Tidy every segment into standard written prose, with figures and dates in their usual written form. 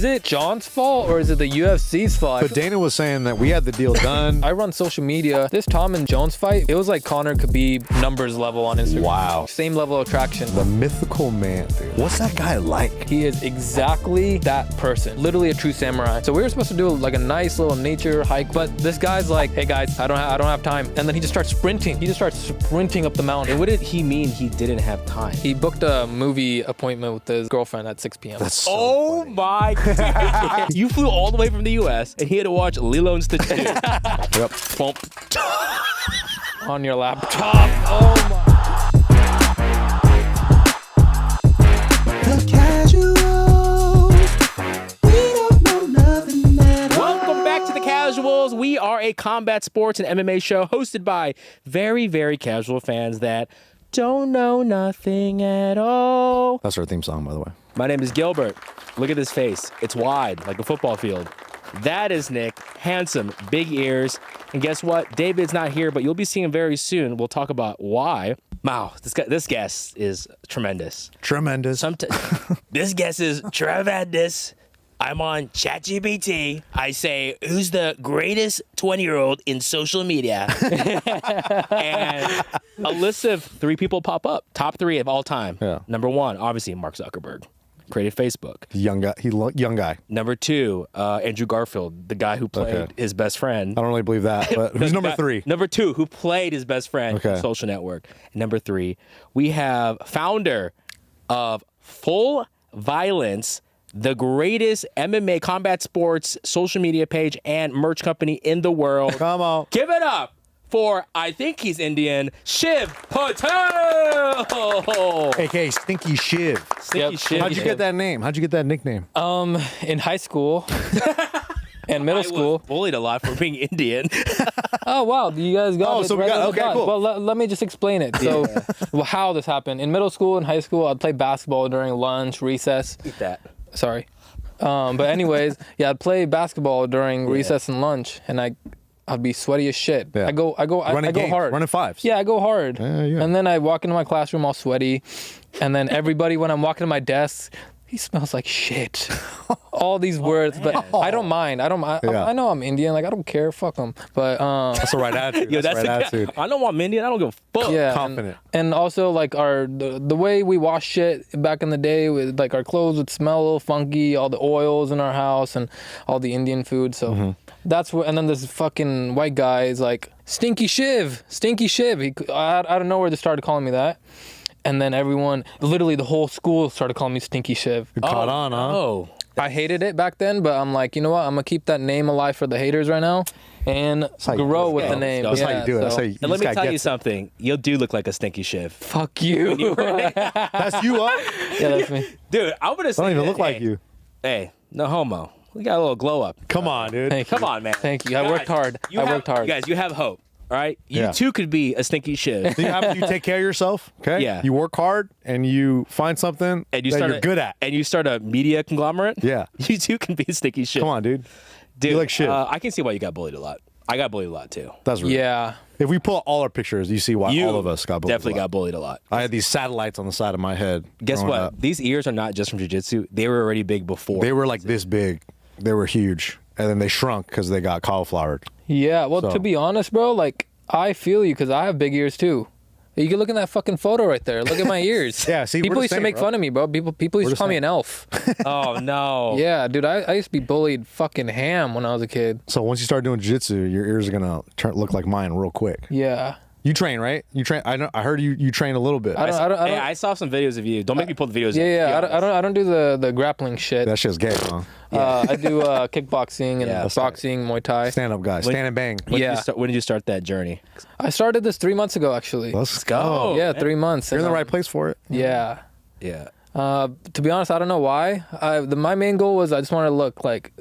Is it John's fault or is it the UFC's fault? But Dana was saying that we had the deal done. I run social media. This Tom and Jones fight, it was like Conor Khabib numbers level on Instagram. Wow. Same level of traction. The mythical man, dude. What's that guy like? He is exactly that person. Literally a true samurai. So we were supposed to do like a nice little nature hike, but this guy's like, hey guys, I don't have time. And then he just starts sprinting. He just starts sprinting up the mountain. And what did he mean he didn't have time? He booked a movie appointment with his girlfriend at 6 p.m. That's so funny. My God. You flew all the way from the U.S. and he had to watch Lilo and Stitch 2. Yep. Bump. On your laptop. Oh my. The Casuals. We don't know nothing at all. Welcome back to The Casuals. We are a combat sports and MMA show hosted by very, very casual fans that don't know nothing at all. That's our theme song, by the way. My name is Gilbert. Look at this face. It's wide, like a football field. That is Nick. Handsome, big ears. And guess what? David's not here, but you'll be seeing him very soon. We'll talk about why. Wow, this guest is tremendous. Tremendous. This guest is tremendous. I'm on ChatGPT. I say, who's the greatest 20-year-old in social media? And a list of 3 people pop up. Top 3 of all time. Yeah. Number 1, obviously, Mark Zuckerberg. Created Facebook. Young guy. Young guy. Number 2, Andrew Garfield, the guy who played his best friend. I don't really believe that, but who's number 3? Number 2, who played his best friend on Social Network. And number 3, we have founder of Full Violence, the greatest MMA combat sports social media page and merch company in the world. Come on. Give it up for, I think he's Indian, Shiv Patel! AKA Stinky Shiv. Stinky Shiv. How'd you get that name? How'd you get that nickname? In high school and middle school. I was bullied a lot for being Indian. Oh, wow. You guys got it. So we got, okay, cool. Well, let me just explain it. So how this happened. In middle school and high school, I'd play basketball during lunch, recess. Eat that. Sorry. But anyways, I'd play basketball during recess and lunch, and I'd be sweaty as shit. Yeah. I go hard. Running 5s. Yeah, I go hard. Yeah. And then I walk into my classroom all sweaty, and then everybody, when I'm walking to my desk, he smells like shit. All these words, but I don't mind. I know I'm Indian. Like, I don't care. Fuck them. But That's the right attitude. Yo, that's the right attitude. I know I'm Indian. I don't give a fuck. yeah, Confident. And also, like, the way we wash shit back in the day, with like our clothes would smell a little funky, all the oils in our house and all the Indian food. So that's what. And then this fucking white guy is like, Stinky Shiv. He out of nowhere just started calling me that. And then everyone, literally the whole school started calling me Stinky Shiv. You caught on, huh? Oh. I hated it back then, but I'm like, you know what? I'm going to keep that name alive for the haters right now and grow with the name. That's how you do it. That's how you, And let me tell you something. You do look like a Stinky Shiv. Fuck you. That's you, huh? Yeah, that's me. Dude, I'm going to say I don't even look like you. Hey, no homo. We got a little glow up. Come on, dude. Thank you. Come on, man. Thank you. I worked hard. You guys, you have hope. All right? You too could be a Stinky Shiv. You take care of yourself, okay? Yeah. You work hard and you find something And you that start you're good at. And you start a media conglomerate. Yeah. You too can be a Stinky Shiv. Come on, dude. Dude, You like shit. I can see why you got bullied a lot. I got bullied a lot too. That's real. Yeah. If we pull all our pictures, you see why all of us got bullied. Definitely got bullied a lot. I had these satellites on the side of my head. Guess growing what? up. These ears are not just from jiu-jitsu. They were already big before. They were like this big. They were huge. And then they shrunk because they got cauliflowered. Yeah. Well, to be honest, bro, like, I feel you because I have big ears too. You can look at that fucking photo right there. Look at my ears. Yeah, see, people we're the used to same, make bro. fun of me, bro. People used to call me an elf. Oh, no. Yeah, dude, I used to be bullied fucking ham when I was a kid. So once you start doing jiu-jitsu, your ears are going to look like mine real quick. Yeah. You train, right? You train. I heard you train a little bit. Hey, I saw some videos of you. Don't make me pull the videos. Yeah. I don't do the grappling shit. That shit's gay, huh? I do kickboxing and boxing, Muay Thai. Stand up guy. Stand and bang. When did you start that journey? I started this 3 months ago, actually. Let's go. Yeah, 3 months. You're in the right place for it. Yeah. Yeah. To be honest, I don't know why. My main goal was I just wanted to look like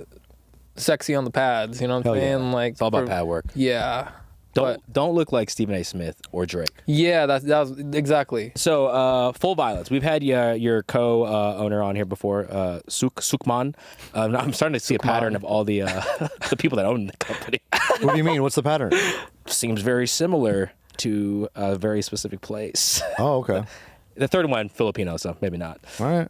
sexy on the pads. You know what I'm saying? Yeah. Like It's all about pad work. Yeah. Don't look like Stephen A. Smith or Drake. Yeah, that was exactly. So, Full Violence. We've had your co-owner on here before, Sukman. I'm starting to see a pattern of all the the people that own the company. What do you mean? What's the pattern? Seems very similar to a very specific place. Oh, okay. The third one, Filipino, so maybe not. All right.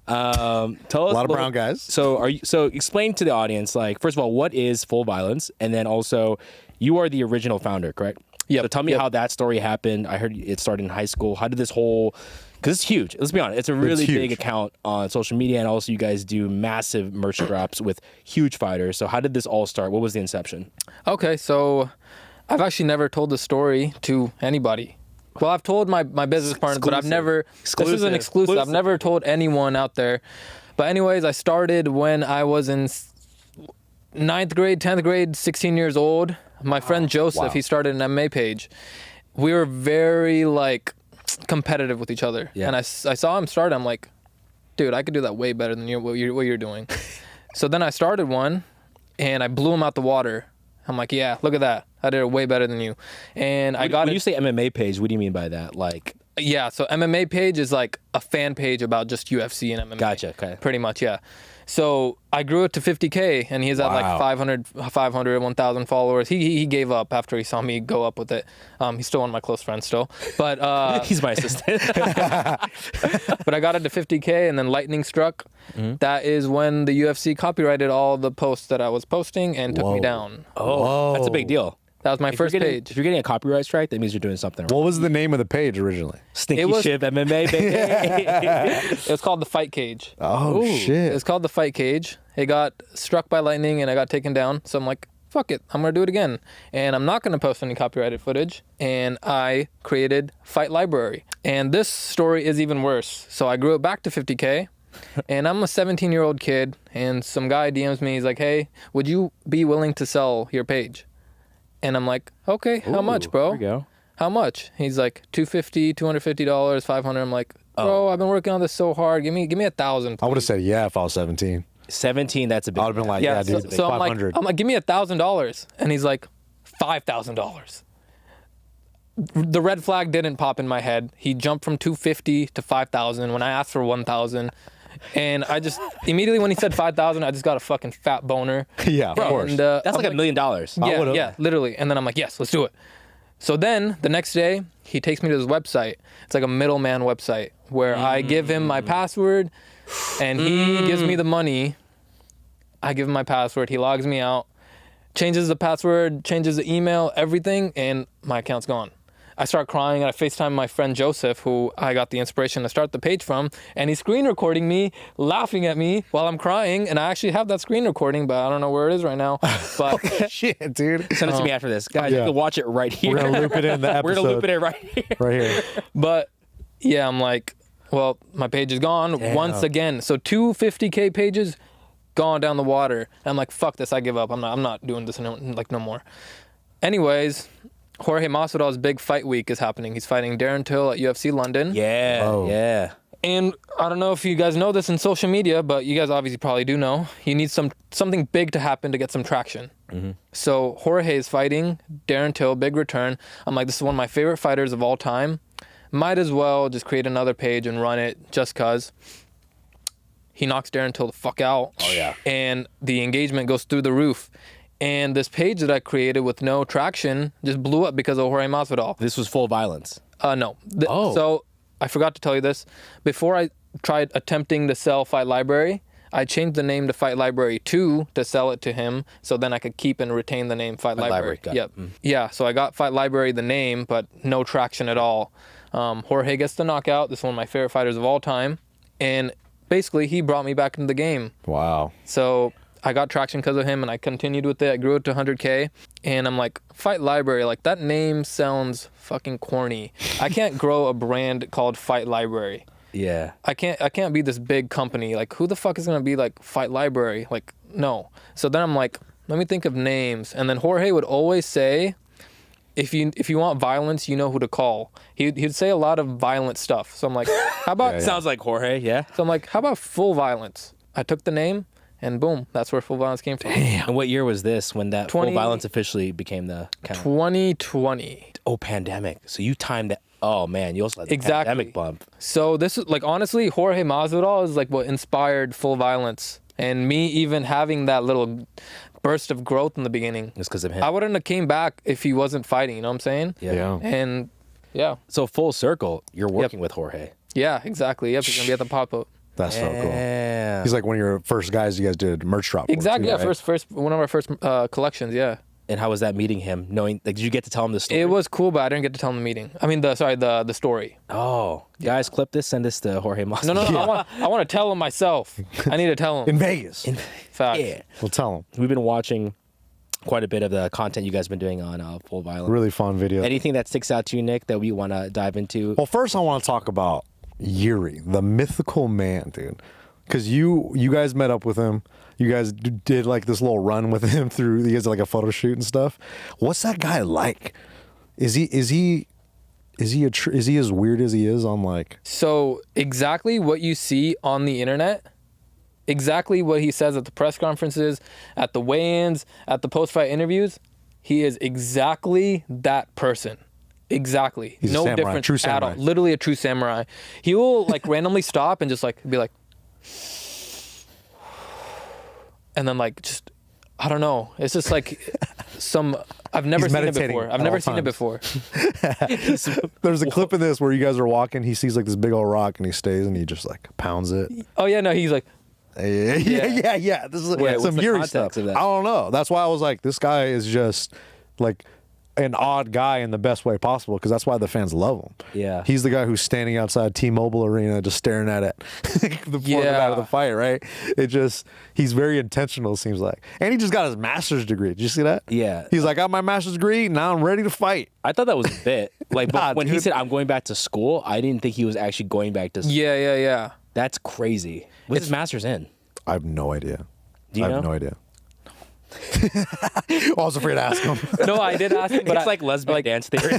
Tell us A lot of brown guys. So explain to the audience, like, first of all, what is Full Violence? And then also, you are the original founder, correct? Yeah. So tell me how that story happened. I heard it started in high school. How did this whole, because it's huge. Let's be honest. It's a really big account on social media. And also you guys do massive merch drops with huge fighters. So how did this all start? What was the inception? Okay, so I've actually never told the story to anybody. Well, I've told my business partners, but I've never, this is an exclusive. I've never told anyone out there. But anyways, I started when I was in 9th grade, 10th grade, 16 years old. My friend Joseph, he started an MMA page. We were very, like, competitive with each other. Yeah. And I saw him start, I'm like, dude, I could do that way better than what you're doing. So then I started one, and I blew him out the water. I'm like, yeah, look at that. I did it way better than you. And when you say MMA page, what do you mean by that? Like, yeah, so MMA page is like a fan page about just UFC and MMA. Gotcha, okay. Pretty much, yeah. So I grew it to 50K, and he's at like 500, 1,000 followers. He gave up after he saw me go up with it. He's still one of my close friends still. But he's my assistant. But I got it to 50K, and then lightning struck. Mm-hmm. That is when the UFC copyrighted all the posts that I was posting and took me down. Oh, that's a big deal. That was my first page. If you're getting a copyright strike, that means you're doing something right. What was the name of the page originally? Stinky Shiv MMA, baby. It was called The Fight Cage. Oh, shit. It's called The Fight Cage. It got struck by lightning, and I got taken down. So I'm like, fuck it. I'm going to do it again. And I'm not going to post any copyrighted footage. And I created Fight Library. And this story is even worse. So I grew it back to 50K. And I'm a 17-year-old kid. And some guy DMs me. He's like, hey, would you be willing to sell your page? And I'm like, okay, how much, bro? There we go. How much? He's like, $250, $250, $500. I'm like, bro, I've been working on this so hard. Give me 1,000. I would have said yeah if I was 17. 17, that's a big. I would have been like, yeah, dude, so 500. I'm like, give me $1,000. And he's like, $5,000. The red flag didn't pop in my head. He jumped from 250 to 5,000 when I asked for 1,000. And I just, immediately when he said 5,000, I just got a fucking fat boner. Yeah, of course. And, that's like $1 million. Yeah, literally. And then I'm like, yes, let's do it. So then the next day, he takes me to this website. It's like a middleman website where I give him my password and he gives me the money. I give him my password. He logs me out, changes the password, changes the email, everything, and my account's gone. I start crying, and I FaceTime my friend Joseph, who I got the inspiration to start the page from, and he's screen recording me, laughing at me while I'm crying, and I actually have that screen recording, but I don't know where it is right now. But shit, dude. Send it to me after this. Guys, you can watch it right here. We're going to loop it in the episode. We're going to loop it in right here. Right here. But, yeah, I'm like, well, my page is gone once again. So 2 50K pages gone down the water. And I'm like, fuck this, I give up. I'm not doing this no more. Anyways, Jorge Masvidal's big fight week is happening. He's fighting Darren Till at UFC London. Yeah, yeah. And I don't know if you guys know this in social media, but you guys obviously probably do know. You need something big to happen to get some traction. Mm-hmm. So Jorge is fighting Darren Till, big return. I'm like, this is one of my favorite fighters of all time. Might as well just create another page and run it just cause. He knocks Darren Till the fuck out. Oh, yeah. And the engagement goes through the roof. And this page that I created with no traction just blew up because of Jorge Masvidal. This was Full Violence? No. So I forgot to tell you this. Before I tried attempting to sell Fight Library, I changed the name to Fight Library 2 to sell it to him so then I could keep and retain the name Fight Library. Yep. Yeah, so I got Fight Library, the name, but no traction at all. Jorge gets the knockout. This is one of my favorite fighters of all time. And basically, he brought me back into the game. Wow. So I got traction because of him, and I continued with it. I grew it to 100K, and I'm like, Fight Library, like, that name sounds fucking corny. I can't grow a brand called Fight Library. Yeah. I can't be this big company. Like, who the fuck is gonna be like Fight Library? Like, no. So then I'm like, let me think of names. And then Jorge would always say, if you want violence, you know who to call. He'd say a lot of violent stuff. So I'm like, how about Sounds like Jorge, yeah. So I'm like, how about Full Violence? I took the name. And boom, that's where Full Violence came from. Damn. And what year was this when that Full Violence officially became the kind of... 2020. Oh, pandemic. So you timed that. Oh, man. You also had the pandemic bump. So this is, like, honestly, Jorge Masvidal is, like, what inspired Full Violence. And me even having that little burst of growth in the beginning. It's because of him. I wouldn't have came back if he wasn't fighting, you know what I'm saying? Yeah. And, yeah. So full circle, you're working with Jorge. Yeah, exactly. Yep, he's gonna be at the pop-up. That's so cool. He's like one of your first guys you guys did merch drop. Exactly. Too, yeah, right? first one of our first collections. Yeah. And how was that meeting him? Knowing, like, did you get to tell him the story? It was cool, but I didn't get to tell him the meeting. I mean, the story. Oh, guys, clip this. Send this to Jorge Mas. No. I want to tell him myself. I need to tell him. In Vegas. Fact. Yeah. We'll tell him. We've been watching quite a bit of the content you guys have been doing on Full Violence. Really fun video. Anything that sticks out to you, Nick, that we want to dive into? Well, first I want to talk about Jiri, the mythical man, dude. Because you guys met up with him. You guys did like this little run with him through. You guys did like a photo shoot and stuff. What's that guy like? Is he as weird as he is on like? So exactly what you see on the internet, exactly what he says at the press conferences, at the weigh-ins, at the post-fight interviews, he is exactly that person. Exactly. He's no a samurai, difference true at samurai. all. Literally a true samurai. He will like randomly stop and just like be like, and then like just, I don't know. It's just like I've never He's seen it meditating before. I've at never all seen it times. before. There's a clip of this where you guys are walking. He sees like this big old rock and he stays and he just like pounds it. Oh yeah, no, he's like, Yeah. This is Wait, some what's the Jiri context stuff. of that? I don't know. That's why I was like, this guy is just like an odd guy in the best way possible because that's why the fans love him. Yeah. He's the guy who's standing outside T-Mobile Arena just staring at it before the night of the fight, right? He's very intentional, it seems like. And he just got his master's degree. Did you see that? Yeah. He's like, I got my master's degree, now I'm ready to fight. I thought that was a bit. Like, Nah, when he dude. said, I'm going back to school, I didn't think he was actually going back to school. yeah. That's crazy. What's his master's in? I have no idea. Do you know? I have no idea. I was afraid to ask him. No, I did ask him, but It's like lesbian dance theory.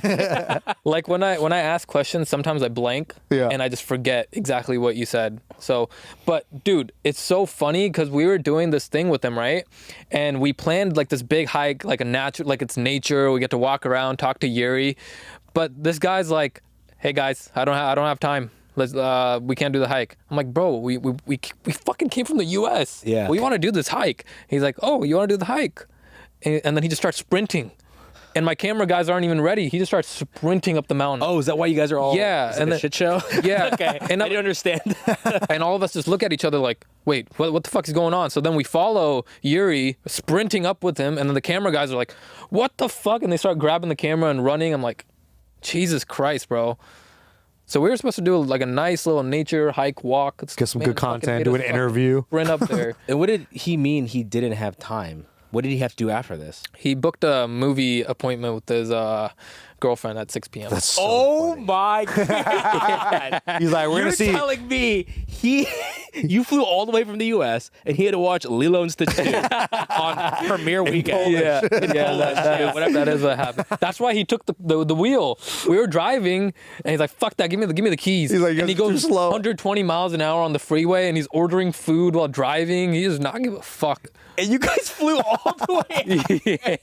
like when I ask questions, sometimes I blank and I just forget exactly what you said. So, but dude, it's so funny because we were doing this thing with him, right? And we planned like this big hike, like it's nature. We get to walk around, talk to Jiri, but this guy's like, "Hey guys, I don't have time. We can't do the hike." I'm like, "Bro, we fucking came from the US. Yeah. We want to do this hike." He's like, "Oh, you want to do the hike?" And then he just starts sprinting. And my camera guys aren't even ready. He just starts sprinting up the mountain. Oh, is that why you guys are all Yeah, and and a then- shit show? Yeah. Okay. And I didn't understand. and all of us just look at each other like, wait, what the fuck is going on? So then we follow Jiri sprinting up with him, and then the camera guys are like, what the fuck? And they start grabbing the camera and running. I'm like, Jesus Christ, bro. So we were supposed to do like a nice little nature hike, walk. Get some good fucking content, made do us an fucking interview. Sprint up there. And what did he mean he didn't have time? What did he have to do after this? He booked a movie appointment with his girlfriend at 6 p.m. That's so funny. My God. He's like, we're You're gonna see. telling me you flew all the way from the U.S. and he had to watch Lilo Stitch 2 on premiere weekend. Yeah, that is what happened. That's why he took the wheel. We were driving, and he's like, "Fuck that! Give me the keys." He's like, and he "You're too goes slow." 120 miles an hour on the freeway, and he's ordering food while driving. He does not give a fuck. And you guys flew all the way.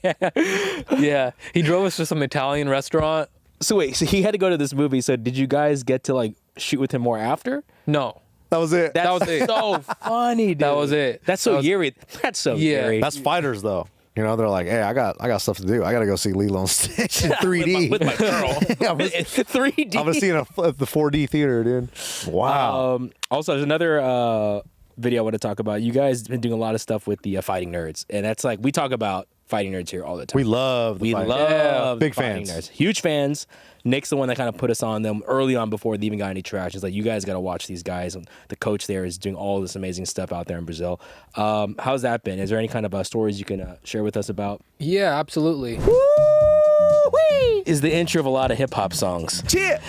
Yeah, he drove us to some Italian restaurant. So wait, so he had to go to this movie. So did you guys get to like shoot with him more after? No, That was it. that was it. So funny, dude. That was it. That's so That was- Jiri. That's so Yeah. Jiri. That's fighters though. You know, they're like, hey, I got stuff to do. I got to go see Lilo Stitch in 3D. with my girl. It's 3D. I'm gonna see it at the 4D theater, dude. Wow. Also, there's another video I want to talk about. You guys have been doing a lot of stuff with the fighting nerds, and that's like we talk about fighting nerds here all the time. we love. We fight. love Big fighting fans. nerds. Huge fans. Nick's the one that kind of put us on them early on before they even got any traction. It's like, you guys got to watch these guys. And the coach there is doing all this amazing stuff out there in Brazil. How's that been? Is there any kind of stories you can share with us about? Yeah, absolutely. Is the intro of a lot of hip hop songs. Cheer!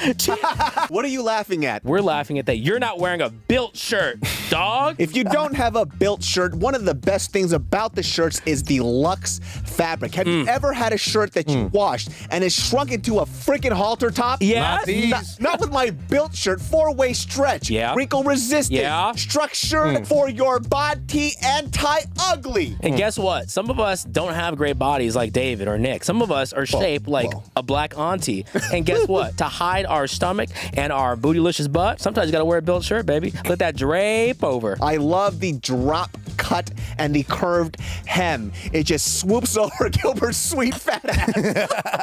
What are you laughing at? We're laughing at that. You're not wearing a built shirt, dog. If you don't have a built shirt, one of the best things about the shirts is the luxe fabric. Have you ever had a shirt that you washed and it shrunk into a freaking halter top? Yes. Not with my built shirt, 4-way stretch. Yeah. Wrinkle resistant. Yeah. Structure for your body anti-ugly. And guess what? Some of us don't have great bodies like David or Nick. Some of us are shaped like a black auntie. And guess what? To hide our stomach and our bootylicious butt, sometimes you gotta wear a built shirt, baby. Let that drape over. I love the drop cut and the curved hem. It just swoops over Gilbert's sweet fat ass.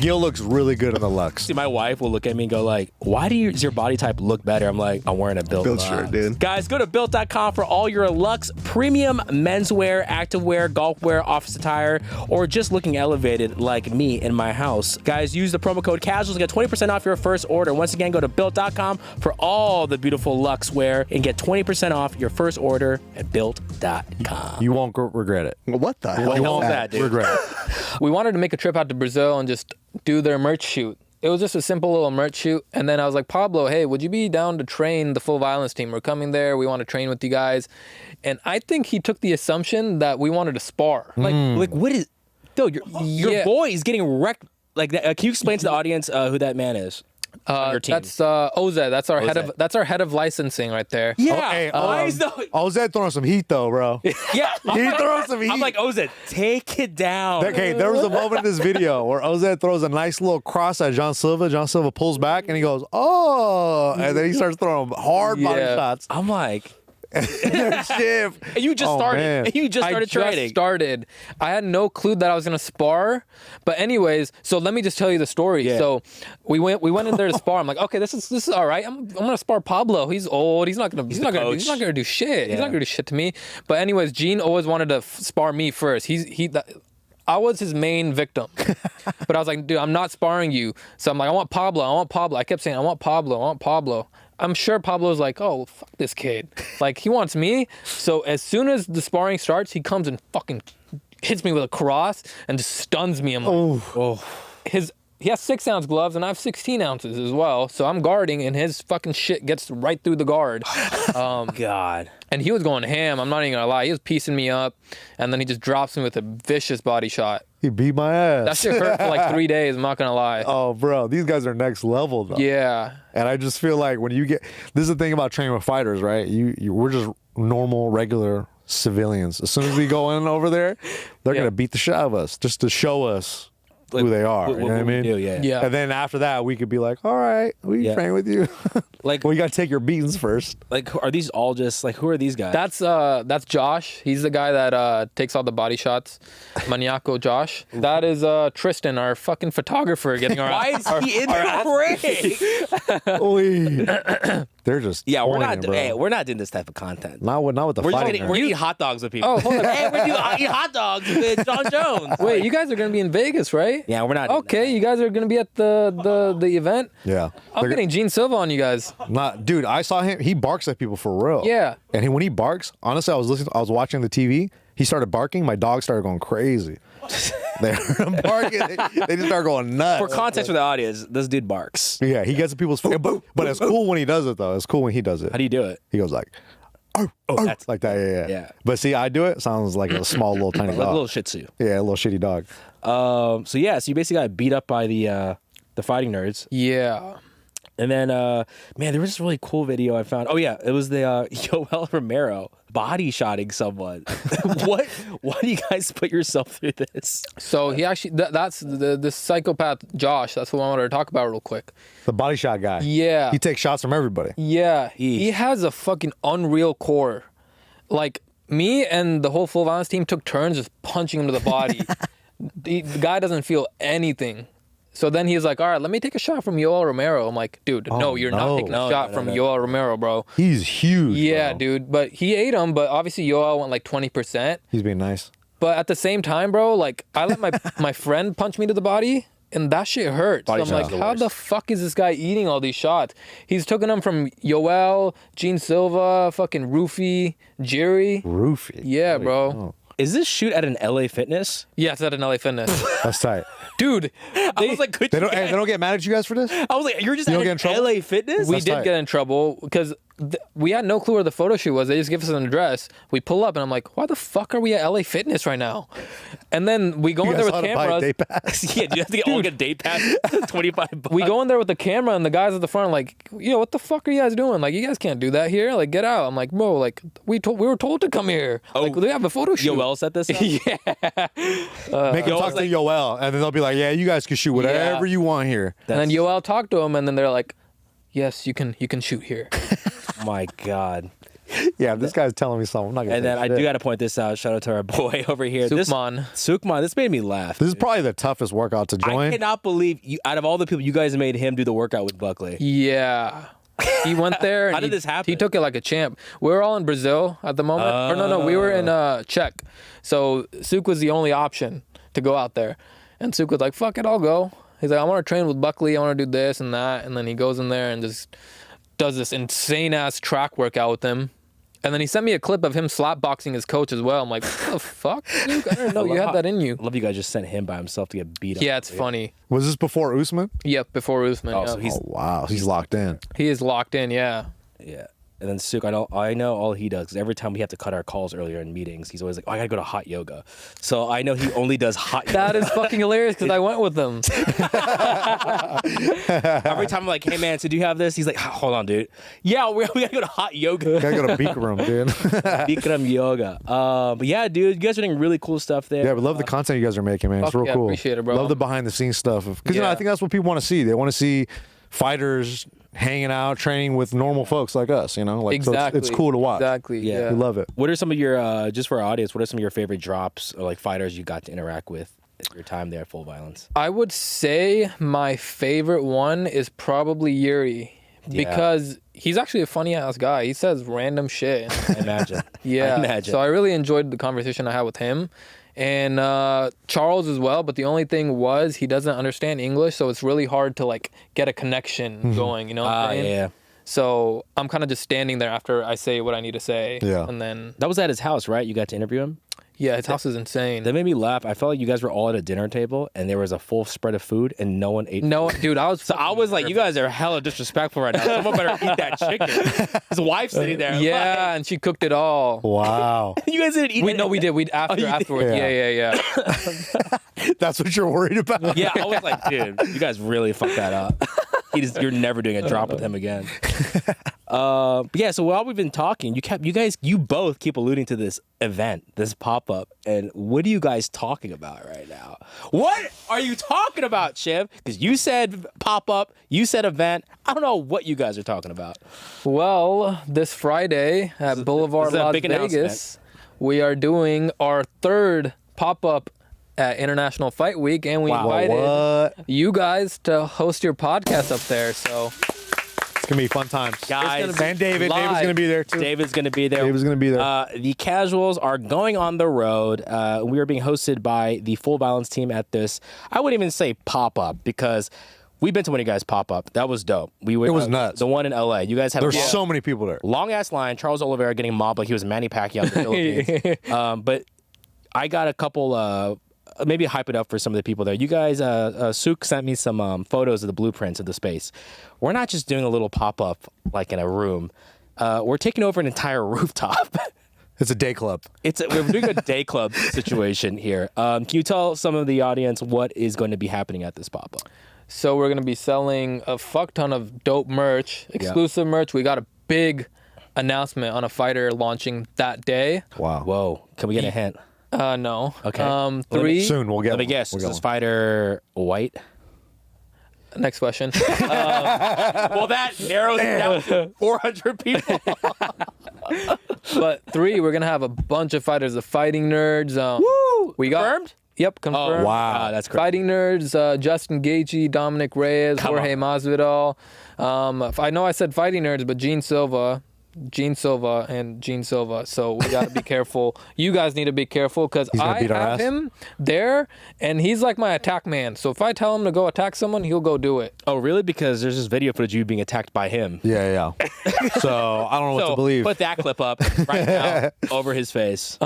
Gil looks really good in the Lux. See, my wife will look at me and go like, why does your body type look better? I'm like, I'm wearing a Built shirt, dude. Guys, go to Built.com for all your Lux premium menswear, activewear, golfwear, office attire, or just looking elevated like me in my house. Guys, use the promo code CASUALS to get 20% off your first order. Once again, go to Built.com for all the beautiful Lux wear and get 20% off your first order at Built.com. You won't regret it. What the hell? What the is hell is that, dude? Regret it. We wanted to make a trip out to Brazil and just do their merch shoot. It was just a simple little merch shoot. And then I was like, Pablo, hey, would you be down to train the Full Violence team? We're coming there. We want to train with you guys. And I think he took the assumption that we wanted to spar. Like what is... Dude, your boy is getting wrecked. Like, that, can you explain to the audience who that man is? On your team? That's Oze. That's our head of licensing right there. Yeah. Oze throwing some heat though, bro. Yeah. He throwing some heat. I'm like, Oze, take it down. Okay, there was a moment in this video where Oze throws a nice little cross at John Silva. John Silva pulls back and he goes, oh, and then he starts throwing hard body shots. I'm like... Shiv. And you just started. Man. And you just started training. I had no clue that I was gonna spar. But anyways, so let me just tell you the story. Yeah. So we went in there to spar. I'm like, okay, this is all right. I'm gonna spar Pablo. He's old. He's not gonna do shit. He's not gonna do shit to me. But anyways, Gene always wanted to spar me first. I was his main victim. But I was like, dude, I'm not sparring you. So I'm like, I want Pablo. I kept saying, I want Pablo. I'm sure Pablo's like, oh, fuck this kid. Like, he wants me. So as soon as the sparring starts, he comes and fucking hits me with a cross and just stuns me. I'm like, oh. He has 6-ounce gloves and I have 16 ounces as well. So I'm guarding and his fucking shit gets right through the guard. God. And he was going ham. I'm not even gonna lie. He was piecing me up. And then he just drops me with a vicious body shot. He beat my ass. That shit hurt for like 3 days. I'm not gonna lie. Oh, bro, these guys are next level though. Yeah. And I just feel like when you get, this is the thing about training with fighters, right? We're just normal, regular civilians. As soon as we go in over there, they're gonna beat the shit out of us just to show us who they are. You know what I mean? Yeah. And then after that, we could be like, all right, we train with you. Like, we got to take your beatings first. Like, are these all just like, who are these guys? That's Josh. He's the guy that takes all the body shots. Maniaco Josh. That is Tristan, our fucking photographer, getting our Why is he in the ring? They're just we're not doing this type of content. Not with the fighting. We're eating hot dogs with people. Oh, hold on. Hey, we're eating hot dogs with Jon Jones. Wait, you guys are gonna be in Vegas, right? Yeah, we're not. Okay, you guys are gonna be at the event. Yeah, I'm getting Gene Silva on you guys. Dude, I saw him. He barks at people for real. Yeah, and when he barks, honestly, I was watching the TV. He started barking. My dog started going crazy. They heard him barking. They just start going nuts. For context for the audience, this dude barks. Yeah, he gets in people's. But it's cool when he does it though. It's cool when he does it. How do you do it? He goes like, that's like that. Yeah. Yeah. But see, I do it. Sounds like a small little tiny Like dog. a little Shih Tzu. Yeah, a little shitty dog. So you basically got beat up by the fighting nerds. yeah. And then, man, there was this really cool video I found. Oh yeah, it was the Yoel Romero body shotting someone. Why do you guys put yourself through this? So he actually that's the psychopath Josh. That's what I wanted to talk about real quick. The body shot guy. Yeah. He takes shots from everybody. Yeah, he has a fucking unreal core. Like, me and the whole Full Violence team took turns just punching him to the body. The guy doesn't feel anything. So then he's like, all right, let me take a shot from Yoel Romero. I'm like, dude, no, you're not taking a shot from Yoel Romero, bro. He's huge. Yeah, bro. dude. But he ate him, but obviously Yoel went like 20%. He's being nice. But at the same time, bro, like, I let my friend punch me to the body, and that shit hurts. So I'm like, how the fuck is this guy eating all these shots? He's taking them from Yoel, Gene Silva, fucking Roofy, Jiri. Roofy? Yeah, bro. Oh. Is this shoot at an LA Fitness? Yeah, it's at an LA Fitness. That's tight. Dude, I was like, They don't get mad at you guys for this? I was like, you're just You don't at get in an trouble? LA Fitness? we That's did tight. get in trouble because we had no clue where the photo shoot was. They just give us an address. We pull up and I'm like, why the fuck are we at LA Fitness right now? And then we go in there with cameras. Day pass? Yeah, do you have to get a day pass? $25. We go in there with the camera and the guys at the front are like, yo, what the fuck are you guys doing? Like, you guys can't do that here. Like, get out. I'm like, bro, like, we were told to come here. Like, they have a photo shoot. Yoel set this up? Make them talk to Yoel, and then they'll be like, yeah, you guys can shoot whatever you want here. And then Yoel talked to him, and then they're like, yes, you can shoot here. My God. Yeah, this guy's telling me something. I'm not gonna. And then I do got to point this out. Shout out to our boy over here. Sukman. This made me laugh. This is probably the toughest workout to join. I cannot believe out of all the people, you guys made him do the workout with Buckley. Yeah. He went there. And How did this happen? He took it like a champ. We were all in Brazil at the moment. Or no, we were in Czech. So Suk was the only option to go out there. And Suk was like, fuck it, I'll go. He's like, I want to train with Buckley. I want to do this and that. And then he goes in there and just does this insane-ass track workout with him. And then he sent me a clip of him slapboxing his coach as well. I'm like, what the fuck, Suk? I didn't know you had that in you. I love you guys just sent him by himself to get beat up. Yeah, it's funny. Was this before Usman? Yep, before Usman. Oh, Yeah. so Wow, he's locked in. He is locked in, yeah. Yeah. And then Suk, I know all he does, because every time we have to cut our calls earlier in meetings, he's always like, I got to go to hot yoga. So I know he only does hot yoga. That is fucking hilarious because I went with them. Every time I'm like, hey man, so do you have this? He's like, hold on, dude. Yeah, we got to go to hot yoga. Gotta go to Bikram, dude. Bikram yoga. But yeah, dude, you guys are doing really cool stuff there. Yeah, we love the content you guys are making, man. It's Fuck real yeah, cool. appreciate it, bro. Love the behind the scenes stuff. Because I think that's what people want to see. They want to see fighters hanging out, training with normal folks like us. Like Exactly. So it's cool to watch. Exactly. Yeah. We love it. What are some of your, just for our audience, what are some of your favorite drops or like fighters you got to interact with at your time there at Full Violence? I would say my favorite one is probably Jiri. Yeah. Because he's actually a funny ass guy. He says random shit. I imagine. Yeah. I imagine. So I really enjoyed the conversation I had with him. And Charles as well, but the only thing was he doesn't understand English, so it's really hard to like get a connection going, you know what I'm saying? Yeah. So I'm kind of just standing there after I say what I need to say. Yeah. And then, That was at his house, right? You got to interview him? yeah, his house is insane. That made me laugh. I felt like you guys were all at a dinner table and there was a full spread of food and no one ate. No, dude, I was. So I was like, you guys are hella disrespectful right now. Someone better eat that chicken. His wife's sitting there. Yeah, and she cooked it all. Wow. You guys didn't eat it. No, we did. We afterwards. did? Yeah. That's what you're worried about? Yeah, I was like, dude, you guys really fucked that up. You're never doing a drop with him again. But yeah, so while we've been talking, you both keep alluding to this event, this pop-up, and what are you guys talking about right now? What are you talking about, Shiv? Because you said pop-up, you said event. I don't know what you guys are talking about. Well, this Friday at Boulevard this is a Las big Vegas, we are doing our third pop-up at International Fight Week, and we invited What? you guys to host your podcast up there. So It's going to be fun times. Guys, It's gonna And David. live. David's going to be there, too. David's going to be there. David's going to be there. The Casuals are going on the road. We are being hosted by the Full Violence team at this. I wouldn't even say pop-up because we've been to one of you guys pop-up. That was dope. It was nuts. The one in LA. You guys had There's so many people there. long-ass line. Charles Oliveira getting mobbed like he was Manny Pacquiao in the Philippines. But I got a couple... maybe hype it up for some of the people there. You guys, Suk sent me some photos of the blueprints of the space. We're not just doing a little pop-up like in a room. We're taking over an entire rooftop. It's a day club. We're doing a day club situation here. Can you tell some of the audience what is going to be happening at this pop-up? So we're going to be selling a fuck ton of dope merch, exclusive merch. We got a big announcement on a fighter launching that day. Wow. Whoa. Can we get a hint? No. Okay. 3. Soon we'll get Let me one. guess. We'll Is get this one. fighter white? Next question. Well, that narrows it down to 400 people. But 3, we're going to have a bunch of fighters, the Fighting Nerds. Woo! We got, Confirmed? Yep, confirmed. Oh, Wow. that's great. Fighting Nerds, Justin Gaethje, Dominic Reyes, Come Jorge on. Masvidal. I know I said Fighting Nerds, but Gene Silva, and Gene Silva. So we got to be careful. You guys need to be careful because gonna I beat our have ass? him there, and he's like my attack man. So if I tell him to go attack someone, he'll go do it. Oh, really? Because there's this video footage of you being attacked by him. Yeah. So I don't know what to believe. Put that clip up right now over his face.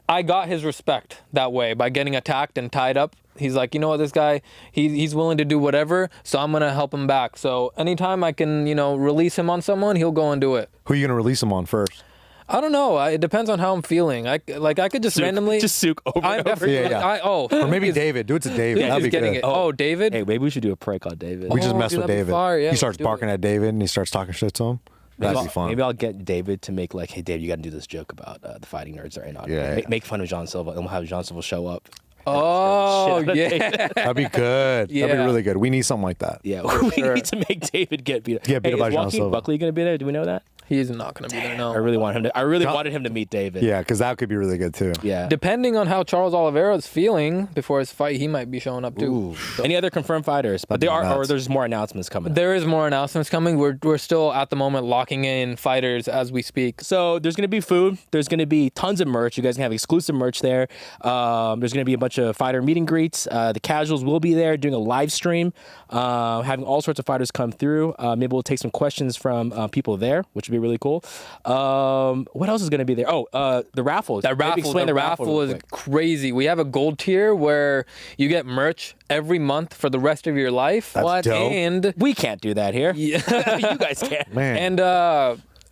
I got his respect that way by getting attacked and tied up. He's like, you know what, this guy, he's willing to do whatever, so I'm going to help him back. So anytime I can, release him on someone, he'll go and do it. Who are you going to release him on first? I don't know. It depends on how I'm feeling. I could just randomly... Just Suk over I'm and over. definitely... Yeah. Or Maybe David. Do it to David. Yeah, That'd he's be getting good. it. Oh, David? Hey, maybe we should do a prank on David. We just mess dude, with that'd be David. fire, yeah, He starts do it. barking at David and he starts talking shit to him. That'd be fun. Maybe I'll get David to make like, hey, David, you got to do this joke about the Fighting Nerds are in on it. Yeah. Make fun of John Silva, and we'll have John Silva show up. Oh, Shit out of yeah. David. That'd be good. That'd be Yeah. really good. We need something like that. Yeah, we need to make David get beat up. Get beat up Hey, by is John Joaquin Silva. Buckley going to be there? Do we know that? He's not going to be there, no. I really wanted him to meet David. Yeah, because that could be really good too. Yeah. Depending on how Charles Oliveira is feeling before his fight, he might be showing up too. So. Any other confirmed fighters? But or there's more announcements coming. There is more announcements coming. We're still at the moment locking in fighters as we speak. So there's going to be food. There's going to be tons of merch. You guys can have exclusive merch there. There's going to be a bunch of fighter meet and greets. The Casuals will be there doing a live stream, having all sorts of fighters come through. Maybe we'll take some questions from people there, which would be really cool. What else is going to be there? The raffle. The raffle is crazy. We have a gold tier where you get merch every month for the rest of your life. That's dope. And we can't do that here. Yeah. You guys can. Man. And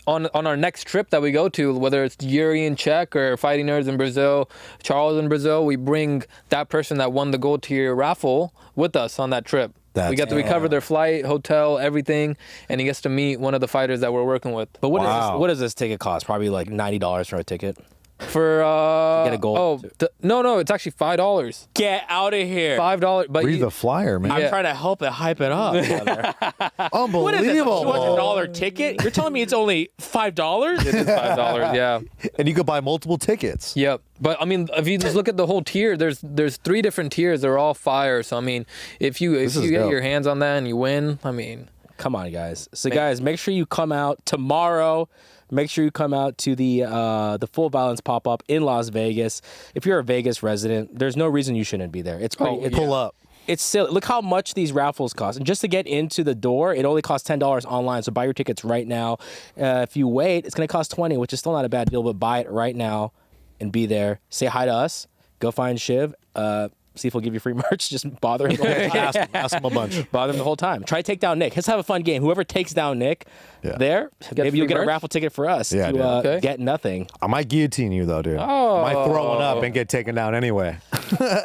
on our next trip that we go to, whether it's Yuri in Czech or Fighting Nerds in Brazil, Charles in Brazil, we bring that person that won the gold tier raffle with us on that trip. We cover their flight, hotel, everything, and he gets to meet one of the fighters that we're working with. But what does this ticket cost? Probably like $90 for a ticket. For get a gold. No, it's actually $5. Get out of here. $5. But Read the flyer, man. I'm trying to help it hype it up. Unbelievable. What is it, a $200 ticket? You're telling me it's only $5? It is $5, yeah. And you could buy multiple tickets. Yep. But I mean, if you just look at the whole tier, there's 3 different tiers. They're all fire. So I mean, if you get your hands on that and you win, I mean, come on, guys. So guys, make sure you come out tomorrow. Make sure you come out to the Full Violence pop-up in Las Vegas. If you're a Vegas resident, there's no reason you shouldn't be there. It's pretty. Pull up. It's silly. Look how much these raffles cost. And just to get into the door, it only costs $10 online. So buy your tickets right now. If you wait, it's going to cost $20, which is still not a bad deal. But buy it right now and be there. Say hi to us. Go find Shiv. See if he'll give you free merch. Just bother him. Ask him a bunch. Bother him the whole time. Try to take down Nick. Let's have a fun game. Whoever takes down Nick maybe you'll get a raffle ticket for us to get nothing. I might guillotine you, though, dude. Oh. I might throw one up and get taken down anyway. All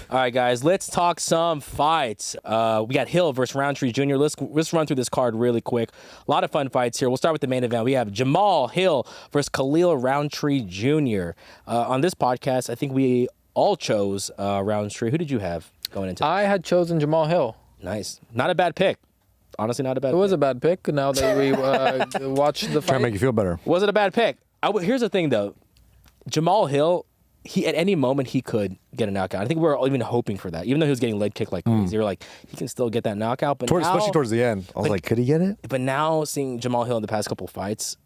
right, guys, let's talk some fights. We got Hill versus Roundtree Jr. Let's run through this card really quick. A lot of fun fights here. We'll start with the main event. We have Jamal Hill versus Khalil Roundtree Jr. On this podcast, I think we all chose Roundtree. Who did you have going into? I had chosen Jamal Hill. Nice. Not a bad pick. Honestly, not a bad pick. It was a bad pick now that we watched the fight. Trying to make you feel better. Was it a bad pick? Here's the thing, though. Jamal Hill, at any moment, he could get a knockout. I think we were even hoping for that. Even though he was getting leg kicked like crazy, we were like, he can still get that knockout. But especially towards the end. I was like, could he get it? But now, seeing Jamal Hill in the past couple fights,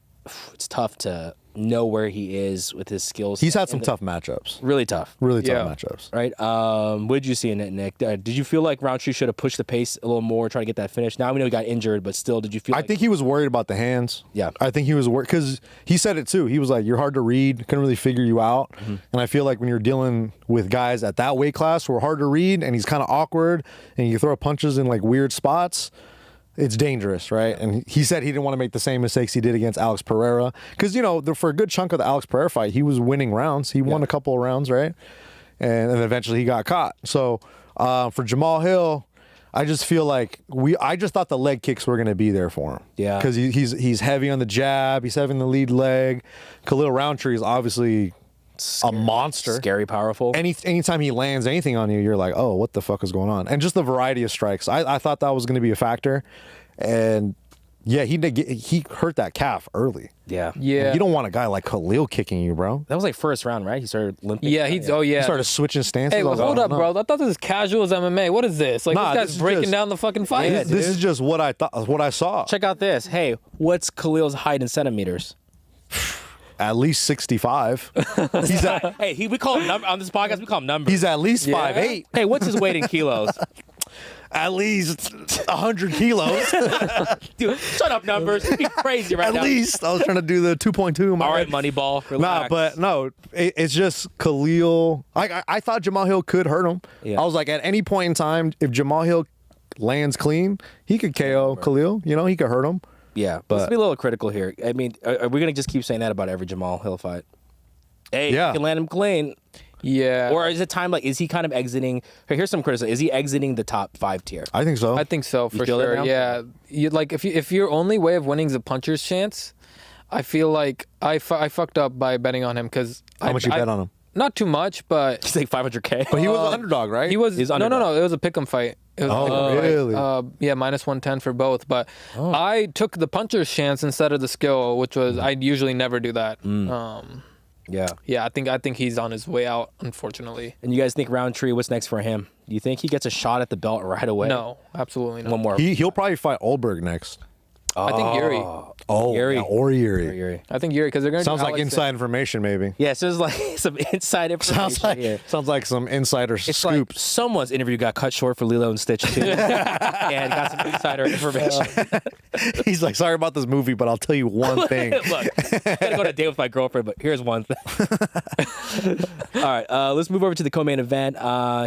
it's tough to know where he is with his skills. He's had some tough matchups. Really tough. Really tough matchups. Right? What did you see in it, Nick? Did you feel like Roundtree should have pushed the pace a little more, try to get that finish? Now we know he got injured, but still, did you feel I think he was worried about the hands. Yeah. I think he was worried because he said it too. He was like, you're hard to read, couldn't really figure you out. And I feel like when you're dealing with guys at that weight class who are hard to read and he's kind of awkward and you throw punches in like weird spots, it's dangerous, right? And he said he didn't want to make the same mistakes he did against Alex Pereira. Because, for a good chunk of the Alex Pereira fight, he was winning rounds. He won a couple of rounds, right? And then eventually he got caught. So for Jamal Hill, I just feel like I just thought the leg kicks were going to be there for him. Yeah. Because he's heavy on the jab. He's heavy on the lead leg. Khalil Roundtree is obviously a monster. Scary, powerful. Anytime he lands anything on you, you're like, oh, what the fuck is going on? And just the variety of strikes. I thought that was going to be a factor. And yeah, he hurt that calf early. Yeah. Yeah. You don't want a guy like Khalil kicking you, bro. That was like first round, right? He started limping. Yeah, He started switching stances. Hey, hold up, bro. I thought this was CASUALS MMA. What is this? Like, Nah, this this guy's is breaking just- down the fucking fight. Yeah, This is just what I saw. Check out this. Hey, what's Khalil's height in centimeters? At least 65. He's at, Hey, we call him on this podcast. We call him numbers. he's at least 5'8". Hey, what's his weight in kilos? At least 100 kilos. Dude, shut up, numbers. You're crazy right At now. least. I was trying to do the 2.2. All right, Moneyball. Nah, Relax. but no, it's just Khalil. I thought Jamal Hill could hurt him. Yeah. I was like, at any point in time, if Jamal Hill lands clean, he could KO Khalil. He could hurt him. Yeah, but let's be a little critical here. I mean, are we going to just keep saying that about every Jamal Hill fight? Hey, Yeah. you can land him clean. Yeah. Or is it time, like, is he kind of exiting? Here's some criticism. Is he exiting the top 5 tier? I think so. I think so, for feel it sure. now? Yeah. If your only way of winning is a puncher's chance, I feel like I fucked up by betting on him because How much you bet on him? not too much, but He's like 500K. But he was an underdog, right? he was He's no. underdog. It was a pick'em fight. It was a Oh, pick'em fight. really? Yeah, minus 110 for both. But I took the puncher's chance instead of the skill, which was I usually never do that. Yeah. Yeah, I think he's on his way out, unfortunately. And you guys think Roundtree, what's next for him? Do you think he gets a shot at the belt right away? No, absolutely not. One more. He'll probably fight Oldberg next. I think Yuri. Oh, Yuri. yeah, or Yuri. Yuri. I think Yuri because they're gonna. Sounds do like Alex inside information, maybe. Yeah, so it's like some inside information here. Sounds like some insider It's scoop. like someone's interview got cut short for Lilo and Stitch too, and got some insider information. He's like, sorry about this movie, but I'll tell you one thing. Look, I gotta go on a date with my girlfriend, but here's one thing. All right, let's move over to the co-main event.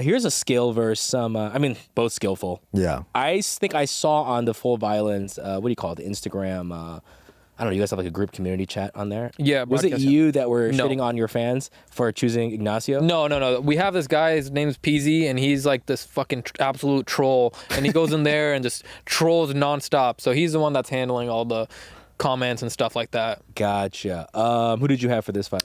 Here's a skill versus some. I mean, both skillful. Yeah. I think I saw on the Full Violence. What do you call it? The Instagram. I don't know. You guys have like a group community chat on there. Yeah, Was it broadcast, you that were No. shitting on your fans for choosing Ignacio? No. We have this guy. His name's PZ, and he's like this fucking absolute troll. And he goes in there and just trolls nonstop. So he's the one that's handling all the comments and stuff like that. Gotcha. Who did you have for this fight?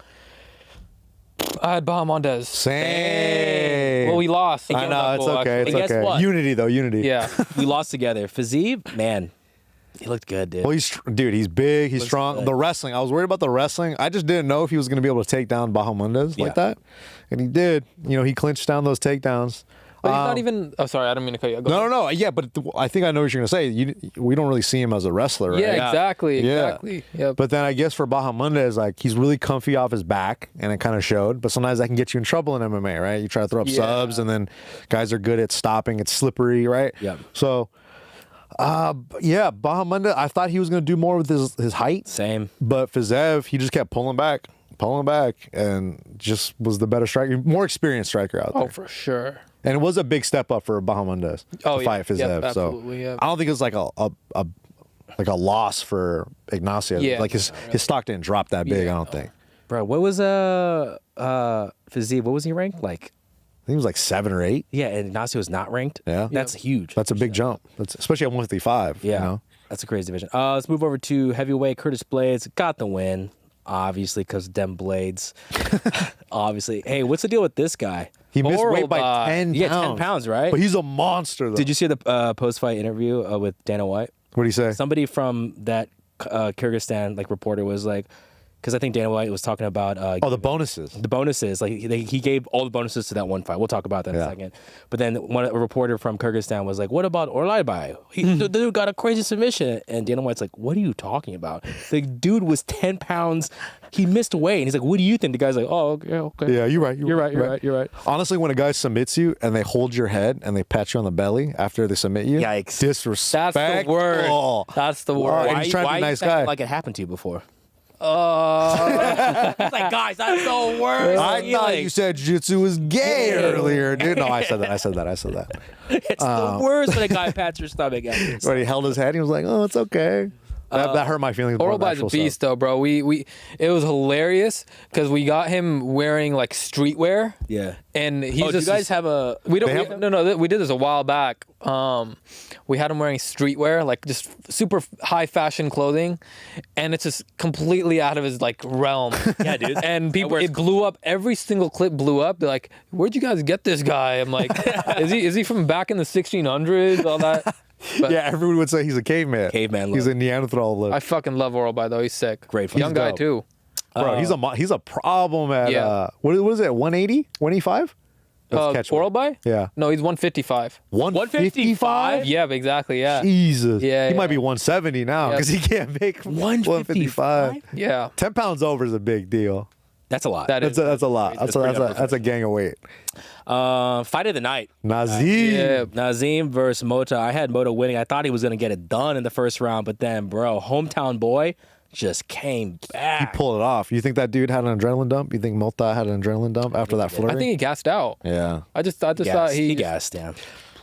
I had Bahamondes. Same. Well, we lost. I know, it's okay. It's And guess okay. what? Unity, though. Unity. Yeah. We lost together. Fiziev, man, he looked good, dude. Well, he's big, he's strong. good. The wrestling, I was worried about the wrestling. I just didn't know if he was going to be able to take down Bahamondes Yeah. like that. And he did. You know, he clinched down those takedowns. But he's not even. Oh, sorry. I didn't mean to cut you. Go ahead. No. Yeah, but I think I know what you're going to say. We don't really see him as a wrestler, right? Yeah, exactly. Yeah. Exactly. Yeah. But then I guess for Bahamondes, like, he's really comfy off his back, and it kind of showed. But sometimes that can get you in trouble in MMA, right? You try to throw up Yeah. subs, and then guys are good at stopping. It's slippery, right? Yeah. So, yeah, Bahamondes, I thought he was going to do more with his height. Same. But Fiziev, he just kept pulling back, and just was the better striker, more experienced striker out there. Oh, for sure. And it was a big step up for Bahamondes Oh, to yeah. fight Fiziev. Yep, so absolutely, yeah. I don't think it was like a loss for Ignacio. Yeah. Like his stock didn't drop that big. Yeah. I don't think. Bro, what was Fiziev? What was he ranked? Like, I think it was like 7 or 8. yeah, and Ignacio is not ranked. Yeah. That's huge. That's a big jump. That's especially at 155. Yeah, You know? that's a crazy division. Let's move over to heavyweight. Curtis Blades got the win, obviously, because them blades. Obviously. Hey, what's the deal with this guy? He missed weight by Horrible. 10 pounds. Yeah, 10 pounds, right? But he's a monster, though. Did you see the post-fight interview with Dana White? What did he say? Somebody from that Kyrgyzstan reporter was like, because I think Dana White was talking about Oh, the bonuses. the bonuses. Like he gave all the bonuses to that one fight. We'll talk about that in a Yeah. second. But then a reporter from Kyrgyzstan was like, "What about Orlaibai? The dude got a crazy submission." And Dana White's like, "What are you talking about? The dude was 10 pounds. He missed weight." And he's like, "What do you think?" The guy's like, "Oh, okay. Yeah, you're right. You're right. Honestly, when a guy submits you and they hold your head and they pat you on the belly after they submit you, Yikes. disrespect. That's the word. Oh. That's the Wow. word. And he's trying to be a nice guy. Like it happened to you before. It's like, guys, that's the worst. I thought you said jiu-jitsu was gay earlier, dude. No, I said that. It's the worst when a guy pats your stomach. When he held his head, he was like, "Oh, it's okay." That hurt my feelings. more than Oralbai's a actual beast, stuff. though, bro. We it was hilarious because we got him wearing like streetwear. Yeah. And he's Do just you guys have a? we don't They we, have- no we did this a while back. We had him wearing streetwear, like just super high fashion clothing, and it's just completely out of his like realm. Yeah, dude. And people, wears- it blew up. Every single clip blew up. They're like, "Where'd you guys get this guy?" I'm like, "Is he from back in the 1600s?" All that. But Yeah, everyone would say he's a caveman. Caveman He's look. a Neanderthal look. I fucking love Oralbai though. He's sick. Great. young guy dope. too. Bro, he's a problem at Yeah. what is it? 180? 185? That's catchweight. Oralbai? Yeah. No, he's 155. 155? Yeah, exactly. Yeah. Jesus. Yeah, He might yeah. be 170 now Yeah. because he can't make 155. Yeah. 10 pounds over is a big deal. That's a lot. That is. That's a lot. That's a gang of weight. Fight of the night. Nazim. Yeah. Nazim versus Mota. I had Mota winning. I thought he was going to get it done in the first round, but then, bro, hometown boy just came He back. pulled it off. You think that dude had an adrenaline dump? You think Mota had an adrenaline dump after that flurry? I think he gassed out. Yeah. I just thought Gassed. he gassed, damn.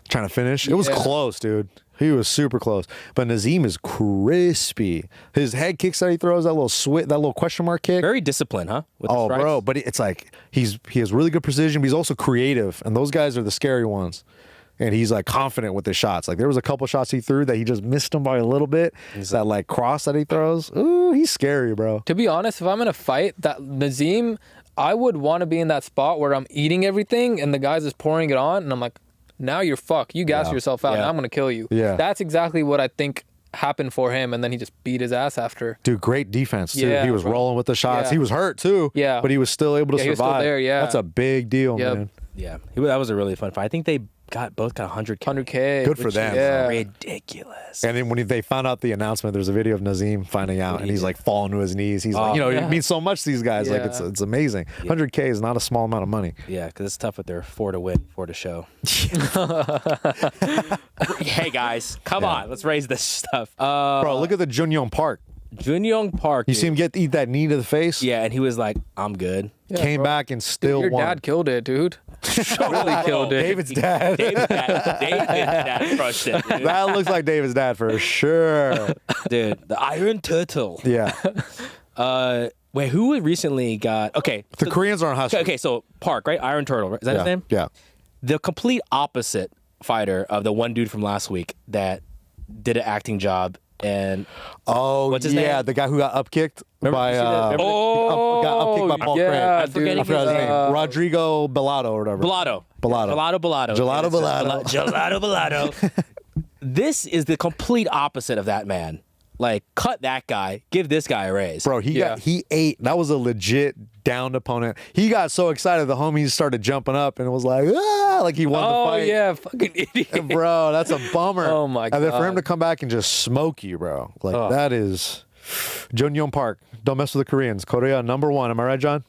Trying to finish. It was Yeah. close, dude. He was super close. But Nazim is crispy. His head kicks that he throws, that little question mark kick. Very disciplined, huh? With the Oh, strikes? bro, but it's like he has really good precision, but he's also creative, and those guys are the scary ones. And he's like confident with his shots. Like there was a couple shots he threw that he just missed them by a little bit. That like cross that he throws. Ooh, he's scary, bro. To be honest, if I'm in a fight, that Nazim, I would want to be in that spot where I'm eating everything and the guy's just pouring it on, and I'm like, now you're fucked. You gas yourself out. Now I'm gonna kill you. Yeah. That's exactly what I think happened for him, and then he just beat his ass after. Dude, great defense too. Yeah, he was rolling with the shots. He was hurt too. Yeah. But he was still able to survive. He was still there, That's a big deal, man. Yeah, that was a really fun fight. I think they both got 100K. 100K. Good for them. Yeah. Ridiculous. And then when they found out the announcement, there's a video of Nazim finding out, and he's like falling to his knees. He's like, it means so much to these guys. Like it's amazing. 100K is not a small amount of money. Yeah, because it's tough with their 4 to win, 4 to show. Hey guys, come on, let's raise this stuff. Bro, look at the Junyoung Park. Junyoung Park. You see him eat that knee to the face? Yeah, and he was like, I'm good. Came back and still Your won. dad killed it, dude. Really killed it. David's dad. David's dad crushed it, dude. That looks like David's dad for sure. Dude, the Iron Turtle. Yeah. Wait, who recently got... Okay. The Koreans are on hustle. Okay, so Park, right? Iron Turtle, right? Is that his name? Yeah. The complete opposite fighter of the one dude from last week that did an acting job and... Oh, What's his name? the guy who got upkicked by... Remember- got upkicked by Paul Craig. yeah, forgetting I forgot his his name. Rodrigo Bellato or whatever. Bellato. Bellato. Gelato Bellato. Gelato Bellato. This is the complete opposite of that man. Like, cut that guy. Give this guy a raise. Bro, he ate. That was a legit downed opponent. He got so excited, the homies started jumping up and it was like, like he won the fight. Oh, yeah, fucking idiot. Bro, that's a bummer. Oh, my And then for him God. to come back and just smoke you, bro. Like, that is... Junyoung Park. Don't mess with the Koreans. Korea, #1. Am I right, John?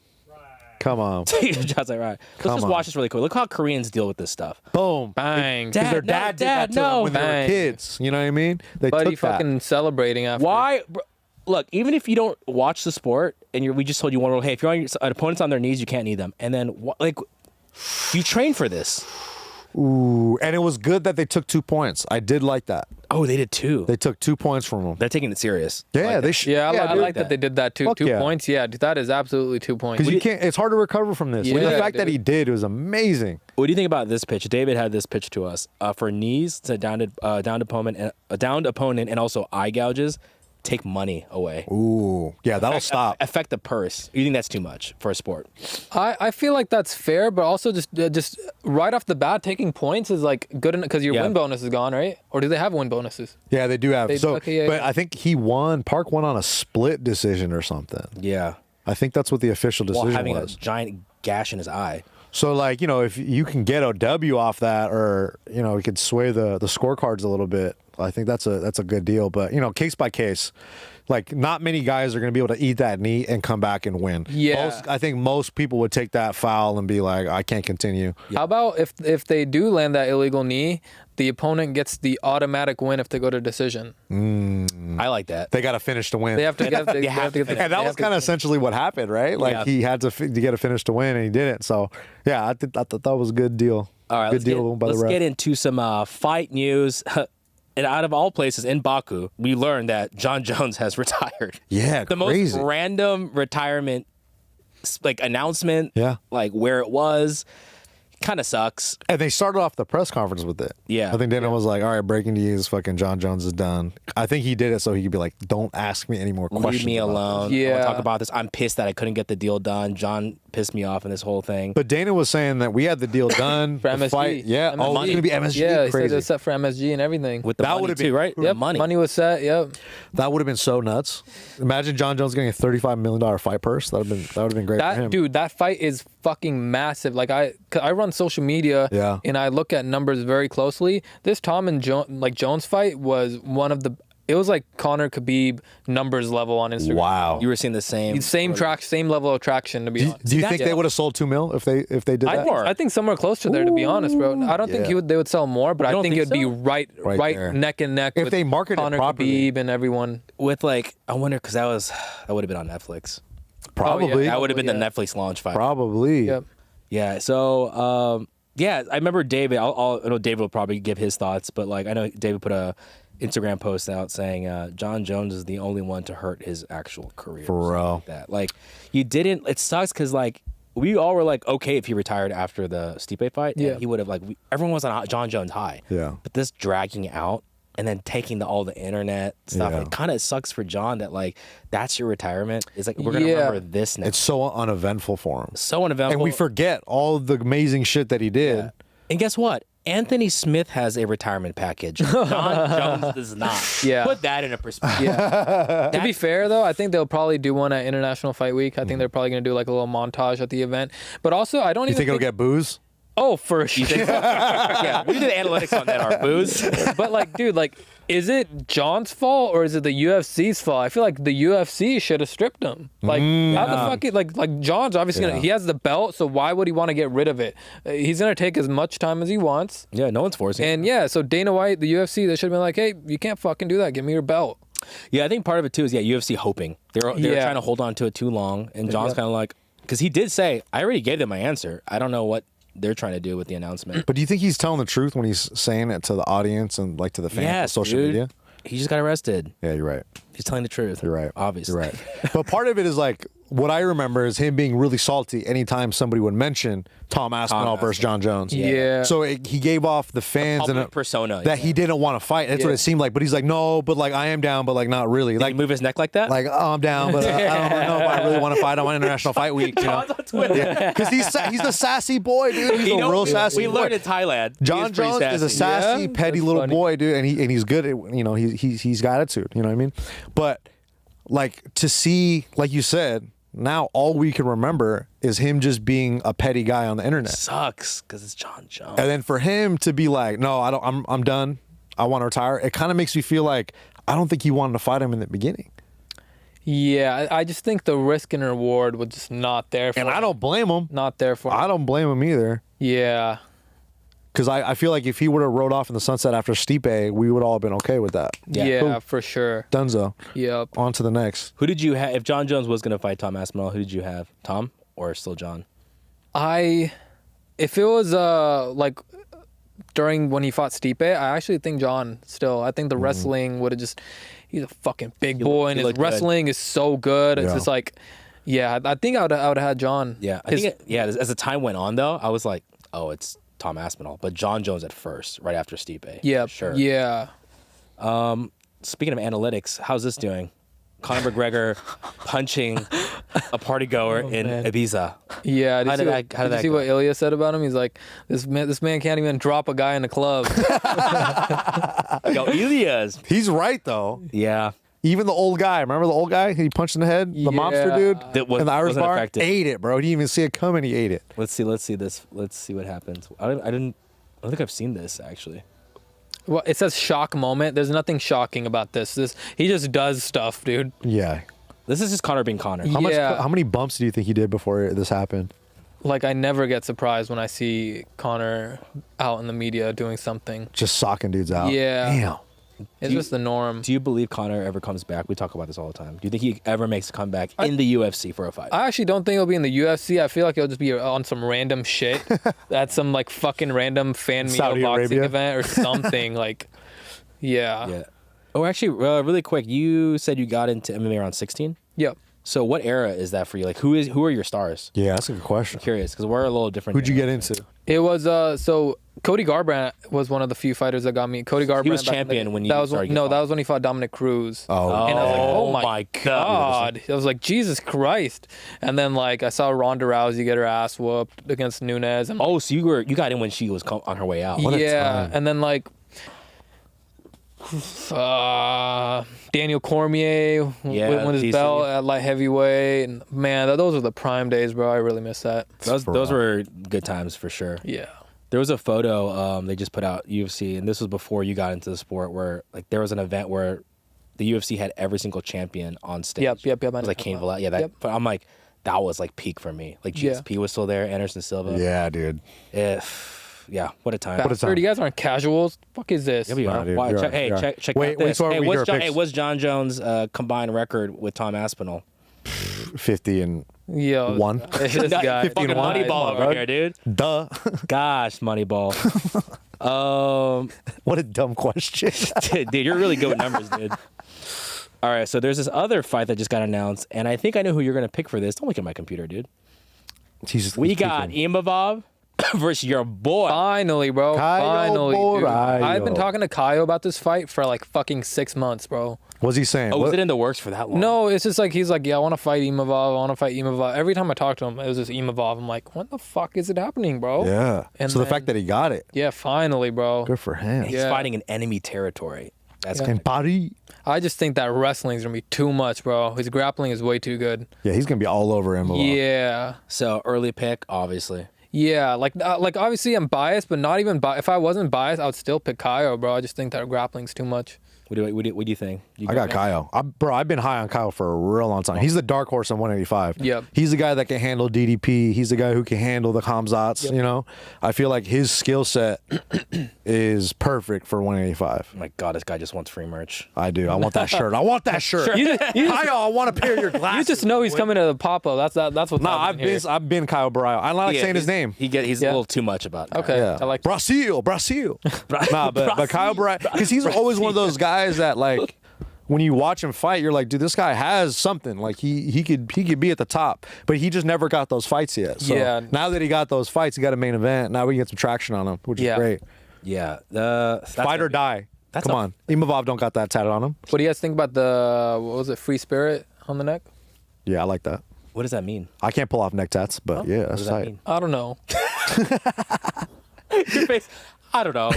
Come on. John's like, right. Let's just watch this really quick. Look how Koreans deal with this stuff. Boom. Bang. Because their dad did that to them when they were Bang. kids. You know what I mean? They Buddy took that. fucking celebrating after. Why? Bro, look, even if you don't watch the sport and we just told you one rule, hey, if you're on an opponent's on their knees, you can't knee them. And then, you train for this. Ooh, and it was good that they took 2 points. I did like that. Oh, they did too. They took 2 points from them. They're taking it serious. Yeah, they should. I like that they did that too. Fuck 2 yeah. points. Yeah, dude, that is absolutely 2 points. Because you can't. It's hard to recover from this. Yeah, the fact that dude. he did was amazing. What do you think about this pitch? David had this pitch to us for knees to downed opponent and also eye gouges. Take money away. Ooh, yeah, that'll stop. Affect the purse. You think that's too much for a sport? I feel like that's fair, but also just right off the bat, taking points is like good enough because your win bonus is gone, right? Or do they have win bonuses? Yeah, they do have. Okay, but I think Park won on a split decision or something. Yeah. I think that's what the official decision While having was. a giant gash in his eye. So, like, if you can get a W off that, or you could sway the scorecards a little bit, I think that's a good deal. But case by case, like, not many guys are going to be able to eat that knee and come back and win. Yeah, I think most people would take that foul and be like, I can't continue. How about if they do land that illegal knee, the opponent gets the automatic win if they go to decision. I like that. They got to finish to win. They have to get. They have to get the, And that was kind of essentially what happened, right? Like, he had to get a finish to win, and he didn't. So, yeah, I thought that was a good deal. All right, good deal by the ref. Let's get into some fight news. And out of all places, in Baku, we learned that Jon Jones has retired. Yeah, the crazy. most random retirement announcement. Yeah, like where it was. Kind of sucks. And they started off the press conference with it. Yeah. I think Dana was like, all right, breaking news, fucking Jon Jones is done. I think he did it so he could be like, don't ask me any more questions. Leave me alone. Yeah. I want to talk about this. I'm pissed that I couldn't get the deal done. Jon pissed me off in this whole thing. But Dana was saying that we had the deal done. for the MSG. Fight. Yeah. MSG. Oh, it's going to be MSG. Yeah, he Crazy. said it was set for MSG and everything. With the That money would've too, been- right? Yep, Money. was set. Yep. That would have been so nuts. Imagine Jon Jones getting a $35 million fight purse. That would have been great for him. Dude, that fight is fucking massive. Like I run social media, Yeah. and I look at numbers very closely. This Tom and Jones fight was one of the. It was like Conor Khabib numbers level on Instagram. Wow. You were seeing the same. Same level of traction, to be honest. Do you think they would have sold $2 million if they did that? I think somewhere close to there, to be honest, bro. I don't think they would sell more, but I don't think it would think be so? right there. neck and neck If with they marketed it Conor properly. Khabib and everyone. With I wonder because that would have been on Netflix. Probably. yeah. That would have been the Yeah. Netflix launch fight. Probably. Yep. Yeah. So yeah, I remember David. I know David will probably give his thoughts, but I know David put a Instagram post out saying Jon Jones is the only one to hurt his actual career. For real. That you didn't. It sucks because we all were okay if he retired after the Stipe fight. Yeah. He would have everyone was on Jon Jones high. Yeah. But this dragging out. and then taking all the internet stuff. Yeah. It kind of sucks for Jon that like that's your retirement. It's like we're gonna remember this now. It's so uneventful for him. So uneventful, and we forget all the amazing shit that he did. Yeah. And guess what? Anthony Smith has a retirement package. Jon Jones does not. Yeah. Put that in a perspective. Yeah. To be fair, though, I think they'll probably do one at International Fight Week. I think they're probably going to do like a little montage at the event. But also, I don't You even think it'll get booze? Oh, for sure. Yeah, we did the analytics on that, our booze. But like, dude, like, is it Jon's fault or is it the UFC's fault? I feel like the UFC should have stripped him. Like, how the fuck? Like Jon's obviously he has the belt, so why would he want to get rid of it? He's gonna take as much time as he wants. Yeah, no one's forcing. And yeah, so Dana White, the UFC, they should have been like, hey, you can't fucking do that. Give me your belt. Yeah, I think part of it too is UFC hoping they're trying to hold on to it too long, and Jon's kind of like, because he did say, I already gave them my answer. I don't know what they're trying to do with the announcement. But do you think he's telling the truth when he's saying it to the audience and like to the fans on social media? He just got arrested. Yeah, you're right. He's telling the truth. You're right. Obviously. You're right. But part of it is like, what I remember is him being really salty anytime somebody would mention Tom Aspinall versus Jon Jones. Yeah. So he gave off the fans public and persona that he didn't want to fight. That's what it seemed like. But he's like, no, but like I am down, but like not really. Did Like he move his neck like that? Like, oh, I'm down, but I don't know if I really want to fight on International Fight Week. You know? Because he's a sassy boy, dude. He's a real sassy boy. We learned in Thailand. Jon Jones is a sassy, petty little boy, dude, and he's good at, you know, he's got attitude. You know what I mean? But like to see, like you said, now all we can remember is him just being a petty guy on the internet. Sucks because it's Jon Jones. And then for him to be like, no, I don't. I'm done. I want to retire. It kind of makes me feel like I don't think he wanted to fight him in the beginning. Yeah, I just think the risk and reward was just not there for him. And I don't blame him. Not there for him. I don't blame him either. Yeah. Because I feel like if he would have rode off in the sunset after Stipe, we would all have been okay with that. Yeah, Boom. for sure. Dunzo. Yep. On to the next. Who did you have? If Jon Jones was going to fight Tom Aspinall, who did you have? Tom or still Jon? If it was like during when he fought Stipe, I actually think Jon still. I think the wrestling would have just. He's a fucking big boy, and his wrestling is so good. It's just like, yeah, I think I would have had Jon. Yeah, I think as the time went on though, I was like, oh, it's Tom Aspinall, but Jon Jones at first, right after Stipe. Yeah, sure. Yeah. Speaking of analytics, how's this doing? Conor McGregor punching a partygoer in Ibiza. Yeah, How did did you see go? what Ilya said about him? He's like, this man can't even drop a guy in a club. Yo, Ilya's. He's right, though. Yeah. Even the old guy. Remember the old guy? He punched in the head? The mobster dude? That in the Irish wasn't bar? effective. Ate it, bro. He didn't even see it coming. He ate it. Let's see this. Let's see what happens. I don't think I've seen this actually. Well, it says shock moment. There's nothing shocking about this. He just does stuff, dude. Yeah. This is just Conor being Conor. How many bumps do you think he did before this happened? Like, I never get surprised when I see Conor out in the media doing something. Just socking dudes out. Yeah. Damn. It's just the norm. Do you believe Conor ever comes back? We talk about this all the time. Do you think he ever makes a comeback in the UFC for a fight? I actually don't think it'll be in the UFC. I feel like it'll just be on some random shit. At some, like, fucking random fan meal Saudi boxing Arabia. event or something. Like, yeah. Yeah. Oh, actually, really quick, you said you got into MMA around 16? Yep. So what era is that for you? Like, who are your stars? Yeah, that's a good question. I'm curious, because we're a little different. Who'd you get into? It was, so Cody Garbrandt was one of the few fighters that got me. Cody Garbrandt. He was champion when you that was started. No, that was when he fought Dominic Cruz. Oh. And I was like, oh my God. God. I was like, Jesus Christ. And then, like, I saw Ronda Rousey get her ass whooped against Nunes. And, Oh, so you got in when she was on her way out. yeah. And then, like, Daniel Cormier won his DC. belt at light heavyweight. And, man, those were the prime days, bro. I really miss that. Those were good times for sure. Yeah. There was a photo they just put out UFC, and this was before you got into the sport, where like there was an event where the UFC had every single champion on stage. Yep. It was like Cain Velasquez. Yeah, that. Yep. But I'm like, that was like peak for me. Like GSP was still there, Anderson Silva. Yeah, dude. Yeah, what a time. Bastard, you guys aren't casuals. Fuck is this? Yeah, we are. dude, Why, we check, are, hey, we are. check Wait, out this. wait, Hey, we what's hear picks. what's Jon Jones' combined record with Tom Aspinall? 50 and Yo, 1. This guy. 50 Fucking and 1. Moneyball over here, dude. Duh. Gosh, Moneyball. What a dumb question. Dude, you're really good with numbers, dude. All right, so there's this other fight that just got announced, and I think I know who you're going to pick for this. Don't look at my computer, dude. Jesus, We got Imavov versus your boy. Finally, bro. Caio Finally, dude. Borralho. I've been talking to Caio about this fight for like fucking 6 months, bro. What's he saying? Oh, was it in the works for that long? No, it's just like he's like, yeah, I want to fight Imavov. I want to fight Imavov. Every time I talk to him, it was just Imavov. I'm like, what the fuck is it happening, bro? Yeah. And so the then- fact that he got it, Yeah, finally, bro. good for him. He's Yeah. fighting in enemy territory. That's In Paris. I just think that wrestling's gonna be too much, bro. His grappling is way too good. Yeah, he's gonna be all over him. Yeah. so early pick, obviously. Yeah, like obviously I'm biased, but not even if I wasn't biased, I would still pick Caio, bro. I just think that grappling's too much. What do you think? I got Caio. I've been high on Caio for a real long time. He's the dark horse on 185. Yep. He's the guy that can handle DDP. He's the guy who can handle the Comzats. Yep. You know, I feel like his skill set is perfect for 185. Oh my God, this guy just wants free merch. I do. I want that shirt. I want that shirt. Caio, I want a pair of your You glasses. just know he's coming to the pop-up. That's what's No, happening here. I've been Caio Borralho. I like saying his name. He's Yeah. a little too much about it. Okay, Yeah. I like Brazil. Nah, but Caio Borralho, because he's always one of those guys that like. When you watch him fight, you're like, dude, this guy has something. Like he could be at the top, but he just never got those fights yet. So Yeah. now that he got those fights, he got a main event. Now we can get some traction on him, which is Yeah. great. Yeah. Fight or die. that's Come a- on, Imavov don't got that tatted on him. What do you guys think about the free spirit on the neck? Yeah, I like that. What does that mean? I can't pull off neck tats, but yeah, What that's does that tight. mean? I don't know. Your face. I don't know.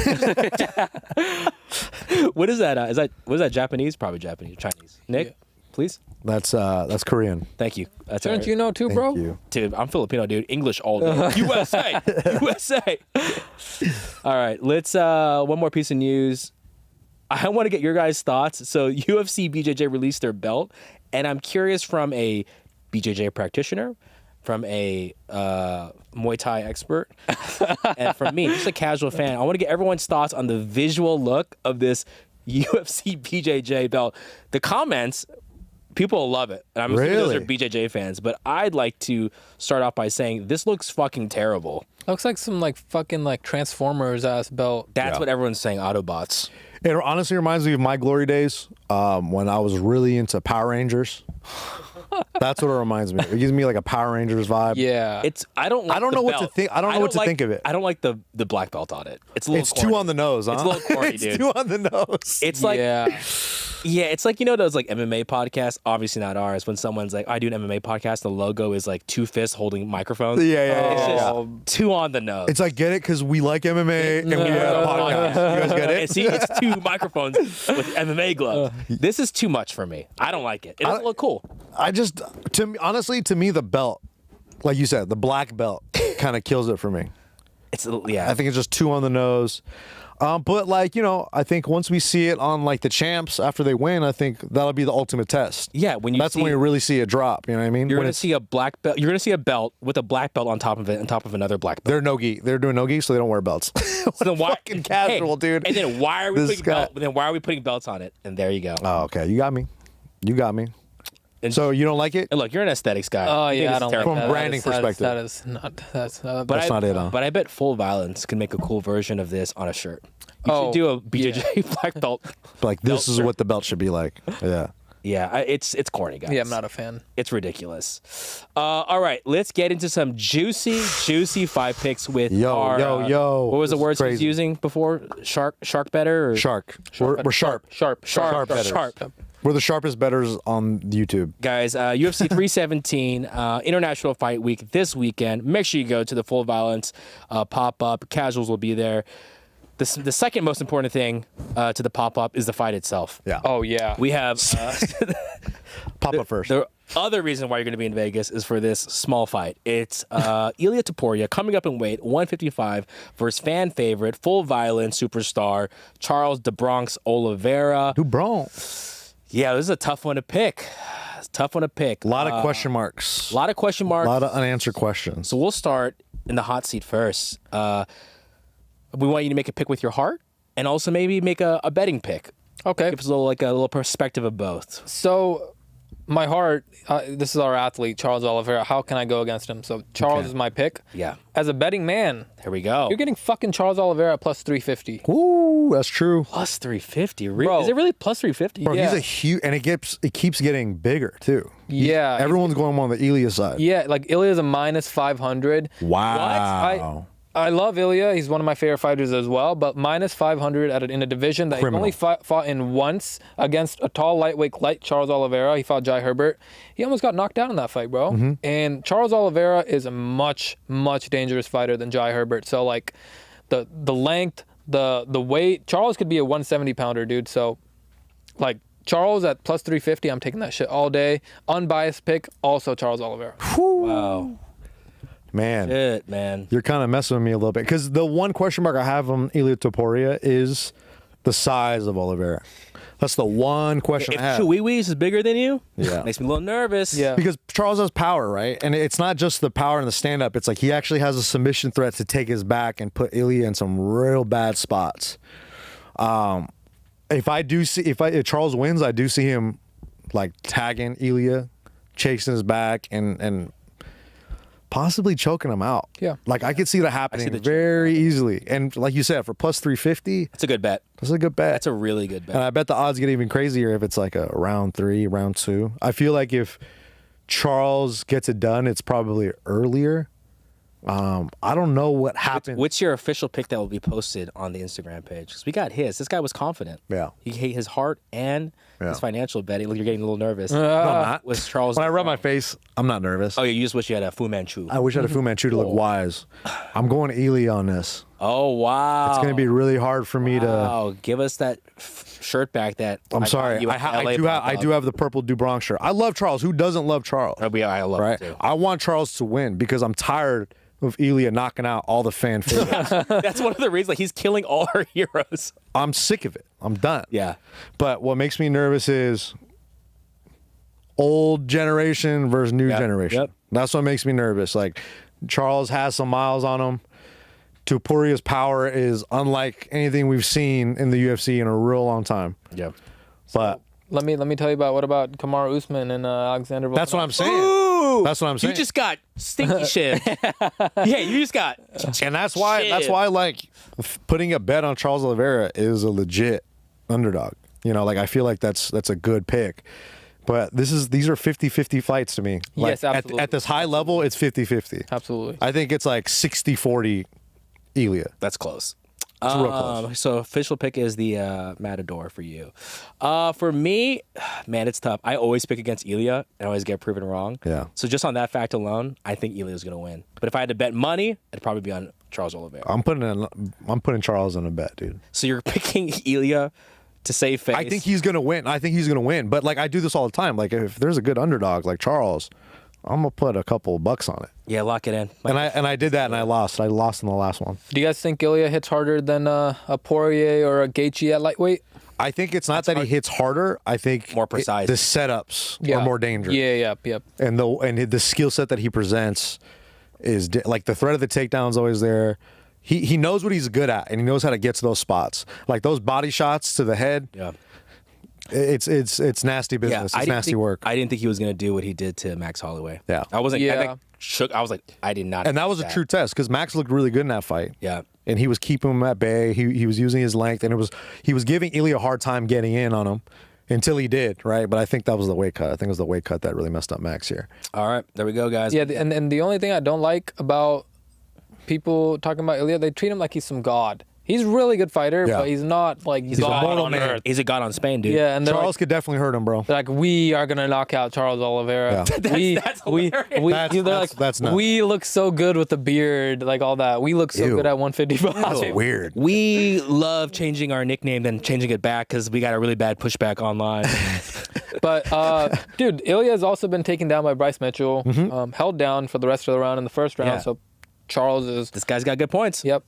What is that? What is that? Japanese? Probably Japanese. Chinese. Nick, Yeah. please. That's Korean. Thank you. That's all Don't right. you know too, Thank bro? you. Dude, I'm Filipino, dude. English all day. USA. USA. All right. Let's one more piece of news. I want to get your guys' thoughts. So UFC BJJ released their belt, and I'm curious from a BJJ practitioner, from a Muay Thai expert, and from me, just a casual fan. I want to get everyone's thoughts on the visual look of this UFC BJJ belt. The comments, people will love it. And I'm assuming those are Really? BJJ fans, but I'd like to start off by saying this looks fucking terrible. Looks like some like fucking like Transformers ass belt. That's what everyone's saying, Autobots. It honestly reminds me of my glory days when I was really into Power Rangers. That's what it reminds me. It gives me like a Power Rangers vibe. Yeah. I don't like I don't the know what to belt. think- I don't know what to like- think of it. I don't like the black belt on it. It's a little It's corny. too on the nose, huh? It's a little corny, It's dude. too on the nose. It's like yeah. it's like, you know, those like MMA podcasts, obviously not ours, when someone's like, I do an MMA podcast, the logo is like two fists holding microphones. Yeah. It's just Oh. too on the nose. It's like, get it? Because we like MMA and we have a podcast. You guys get And it? see, it's two microphones with MMA gloves. This is too much for me. I don't like it. It doesn't look cool. I just, honestly, to me, the belt, like you said, the black belt kind of kills it for me. It's yeah. I think it's just too on the nose. But like, you know, I think once we see it on like the champs after they win, I think that'll be the ultimate test. Yeah, when you That's see, when you really see it drop. You know what I mean? you're When gonna it's- see a black belt. You're gonna see a belt with a black belt on top of it, on top of another black belt. They're no-gi. They're doing no-gi, so they don't wear belts. So then why, fucking casual, dude. And then why are we This putting guy- then why are we putting belts on it? And there you go. Oh, okay. You got me. You got me. And- So you don't like it? And look, you're an aesthetics guy. Oh You think yeah, this I is don't terrible. like From that. branding That is perspective. not. That's But That's not it, huh? But I bet Full Violence can make a cool version of this on a shirt. You should do a BJJ black belt. Like, this is shirt. what the belt should be like. Yeah. Yeah, it's corny, guys. Yeah, I'm not a fan. It's ridiculous. All right, let's get into some juicy fight picks with Yo. What was the This is words he was crazy. using before? Shark better or Shark. We're sharp. Sharp. betters. sharp. We're the sharpest betters on YouTube. Guys, UFC 317 International Fight Week this weekend. Make sure you go to the Full Violence pop-up. Casuals will be there. The second most important thing to the pop-up is the fight itself. Yeah. Oh yeah. We have Pop up first. the other reason why you're going to be in Vegas is for this small fight. It's Ilia Topuria coming up in weight 155 versus fan favorite Full Violence superstar Charles the Bronx Oliveira. Who bro? Yeah, this is a tough one to pick. It's a tough one to pick. A lot of question marks. A lot of question A marks. lot of unanswered questions. So we'll start in the hot seat first. We want you to make a pick with your heart, and also maybe make a betting pick. Okay. Give us a little perspective of both. So, my heart. This is our athlete, Charles Oliveira. How can I go against him? So Charles is my pick. Yeah. As a betting man, Here we go. you're getting fucking Charles Oliveira at plus 350. Ooh, that's true. plus 350. Bro. Is it really plus 350? Bro, Yeah. he's a huge, and it keeps getting bigger too. Yeah. Everyone's going on the Ilya side. Yeah, like Ilya's a minus 500. Wow. I love Ilya. He's one of my favorite fighters as well, but minus 500 in a division that he only fought in once against a tall lightweight like Charles Oliveira. He fought Jai Herbert. He almost got knocked out in that fight, bro. And Charles Oliveira is a much, much dangerous fighter than Jai Herbert. So, like, the length, the weight, Charles could be a 170 pounder, dude. So, like, Charles at plus 350, I'm taking that shit all day. Unbiased pick, also Charles Oliveira. Wow. Man, Shit, man. you're kind of messing with me a little bit because the one question mark I have on Ilya Topuria is the size of Oliveira. That's the one question I have. If Chihuihuis is bigger than you, Yeah. makes me a little nervous. Yeah. Because Charles has power, right? And it's not just the power in the stand-up. It's like he actually has a submission threat to take his back and put Ilya in some real bad spots. If Charles wins, I do see him like tagging Ilya, chasing his back, and possibly choking him out. Yeah. Like I could see that happening very easily. And like you said, for plus 350, That's a good bet. that's a good bet. That's a really good bet. And I bet the odds get even crazier if it's like a round 3, round 2. I feel like if Charles gets it done, it's probably earlier. I don't know what happened. What's your official pick that will be posted on the Instagram page? Because we got his. This guy was confident. Yeah. His heart and his financial betting. Look, you're getting a little nervous. No, I'm not. Was Charles? When I rub my face, I'm not nervous. Oh, you just wish you had a Fu Manchu. I wish I had a Fu Manchu to look wise. I'm going to Ilya on this. Oh wow! It's going to be really hard for me to. Oh, give us that shirt back. That I'm sorry. I do have the purple Dubronx shirt. I love Charles. Who doesn't love Charles? I love Right. it too. I want Charles to win because I'm tired of Ilya knocking out all the fan favorites. That's one of the reasons. Like he's killing all our heroes. I'm sick of it. I'm done. Yeah. But what makes me nervous is old generation versus new generation. Yep. That's what makes me nervous. Like Charles has some miles on him. Tupuria's power is unlike anything we've seen in the UFC in a real long time. Yeah. But Let me tell you what about Kamaru Usman and Alexander Volkanovski? that's what I'm saying. Ooh, That's what I'm saying. You just got Stinky Shiv. Yeah, you just got. And that's why like putting a bet on Charles Oliveira is a legit underdog. You know, like I feel like that's a good pick. But these are 50-50 fights to me. Like, Yes, absolutely. At this high level, it's 50-50. Absolutely. I think it's like 60-40 Ilya. That's close. It's real close. So official pick is the Matador for you. For me, man, it's tough. I always pick against Ilya and I always get proven wrong. Yeah. So just on that fact alone, I think Ilya's going to win. But if I had to bet money, it'd probably be on Charles Oliveira. I'm putting Charles in a bet, dude. So you're picking Ilya to save face. I think he's gonna win. But like I do this all the time. Like if there's a good underdog like Charles, I'm gonna put a couple bucks on it. Yeah, lock it in. And I did that and I lost. I lost in the last one. Do you guys think Ilya hits harder than a Poirier or a Gaethje at lightweight? I think it's not that he hits harder. I think More precise. the setups are more dangerous. Yeah, yep. And the skill set that he presents is like the threat of the takedown's always there. He knows what he's good at and he knows how to get to those spots. Like those body shots to the head. Yeah. It's nasty business. It's nasty work. I didn't think he was going to do what he did to Max Holloway. Yeah. I wasn't. Yeah. I like, shook. I was like, I did not. And that was a true test because Max looked really good in that fight. Yeah. And he was keeping him at bay. He was using his length, and he was giving Ilya a hard time getting in on him until he did, right? But I think that was the weight cut. I think it was the weight cut that really messed up Max here. All right, there we go, guys. Yeah, and the only thing I don't like about people talking about Ilya, they treat him like he's some god. He's a really good fighter, Yeah. but he's not like He's a god mortal on man. earth. He's a god on Spain, dude. Yeah, and they're Charles could definitely hurt him, bro. like, we are gonna knock out Charles Oliveira. Yeah. That's hilarious. That's nuts. we look so good with the beard, like all that. We look so Ew. good at 155. That's weird. We love changing our nickname, then changing it back because we got a really bad pushback online. But dude, Ilya has also been taken down by Bryce Mitchell, held down for the rest of the round in the first round. Yeah. So Charles is This guy's got good points. yep.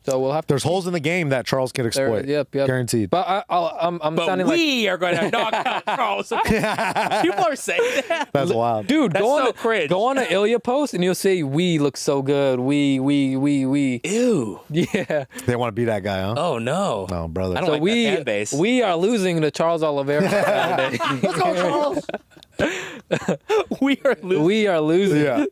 So we'll have to. There's holes in the game that Charles can exploit. Yep. Guaranteed. But I'm But sounding like. we are going to knock out Charles. People are saying that. That's wild. Dude, That's go on so cringe. Go on an Ilya post and you'll say, "We look so good. We." Ew. Yeah. They want to be that guy, huh? Oh, no. No, brother. I don't So like that fan base. we are losing to Charles Oliveira. Saturday. Let's go, Charles. We are losing. We are losing. Yeah.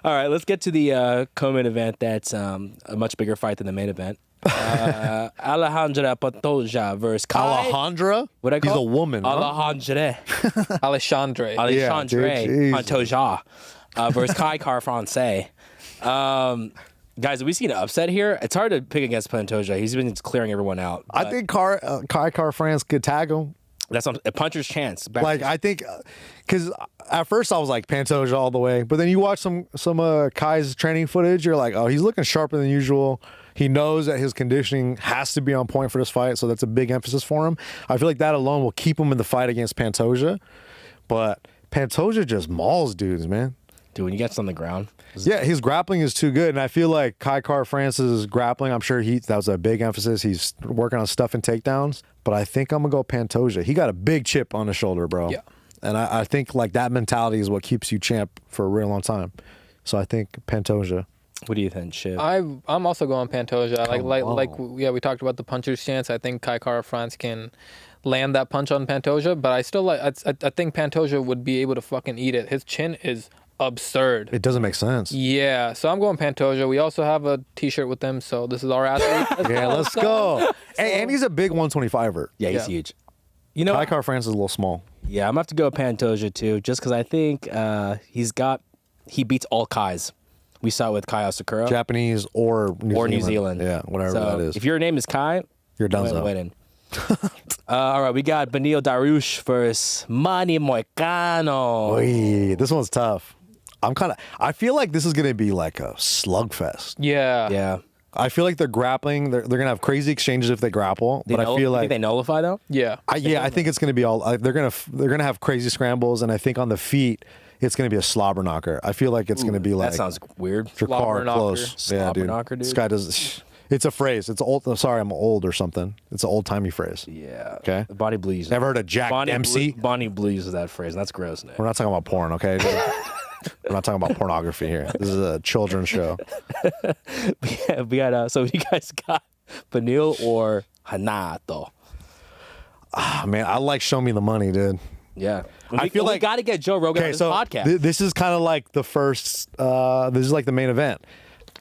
All right, let's get to the co-main event. That's a much bigger fight than the main event. Alejandra Pantoja versus Kai. Alejandra? What I call He's a woman. Huh? Alejandra. Alexandre. Alexandre dude, Jesus. Pantoja versus Kai Car Francais. Guys, we see an upset here. It's hard to pick against Pantoja. He's been clearing everyone out. I think Kai France could tag him. That's a puncher's chance. Like, I think, because at first I was like Pantoja all the way, but then you watch some Kai's training footage, you're like, oh, he's looking sharper than usual. He knows that his conditioning has to be on point for this fight, so that's a big emphasis for him. I feel like that alone will keep him in the fight against Pantoja, but Pantoja just mauls dudes, man. Dude, when he gets on the ground. Yeah, his grappling is too good, and I feel like Kai France's grappling, I'm sure that was a big emphasis. He's working on stuff and takedowns, but I think I'm going to go Pantoja. He got a big chip on his shoulder, bro. Yeah. And I think like that mentality is what keeps you champ for a real long time. So I think Pantoja. What do you think, Shiv? I'm also going Pantoja. We talked about the puncher's chance. I think Kai France can land that punch on Pantoja, but I think Pantoja would be able to fucking eat it. His chin is absurd. It doesn't make sense. Yeah, so I'm going Pantoja. We also have a t-shirt with them, so this is our athlete. Yeah, let's go. And he's a big 125er. Yeah, he's huge. You know, Kai France is a little small. Yeah, I'm gonna have to go Pantoja too, just because I think he beats all Kais. We saw it with Kai Asakura. Japanese or New Zealand. Yeah, whatever that is. If your name is Kai, you're done. Winning. All right, we got Beneil Dariush versus Manny Moicano. Oy, this one's tough. I feel like this is going to be like a slugfest. Yeah. Yeah. I feel like they're grappling. They're going to have crazy exchanges if they grapple. But I feel like think they nullify though. Yeah. I think it's going to be all. They're going to have crazy scrambles, and I think on the feet it's going to be a slobber knocker. I feel like it's going to be like that sounds weird. Slobber close. Slobber knocker, dude. This guy does. It's a phrase. It's old. Sorry, I'm old or something. It's an old timey phrase. Yeah. Okay. Bonnie Blees. Never heard of Jack MC? Bonnie Blees is that phrase. That's gross. Name. We're not talking about porn, okay? We're not talking about pornography here. This is a children's show. We got. So you guys got Beneil or Hanato? Ah, man, I like Show Me the Money, dude. Yeah. I feel like we got to get Joe Rogan on this podcast. This is kind of like the first. This is like the main event.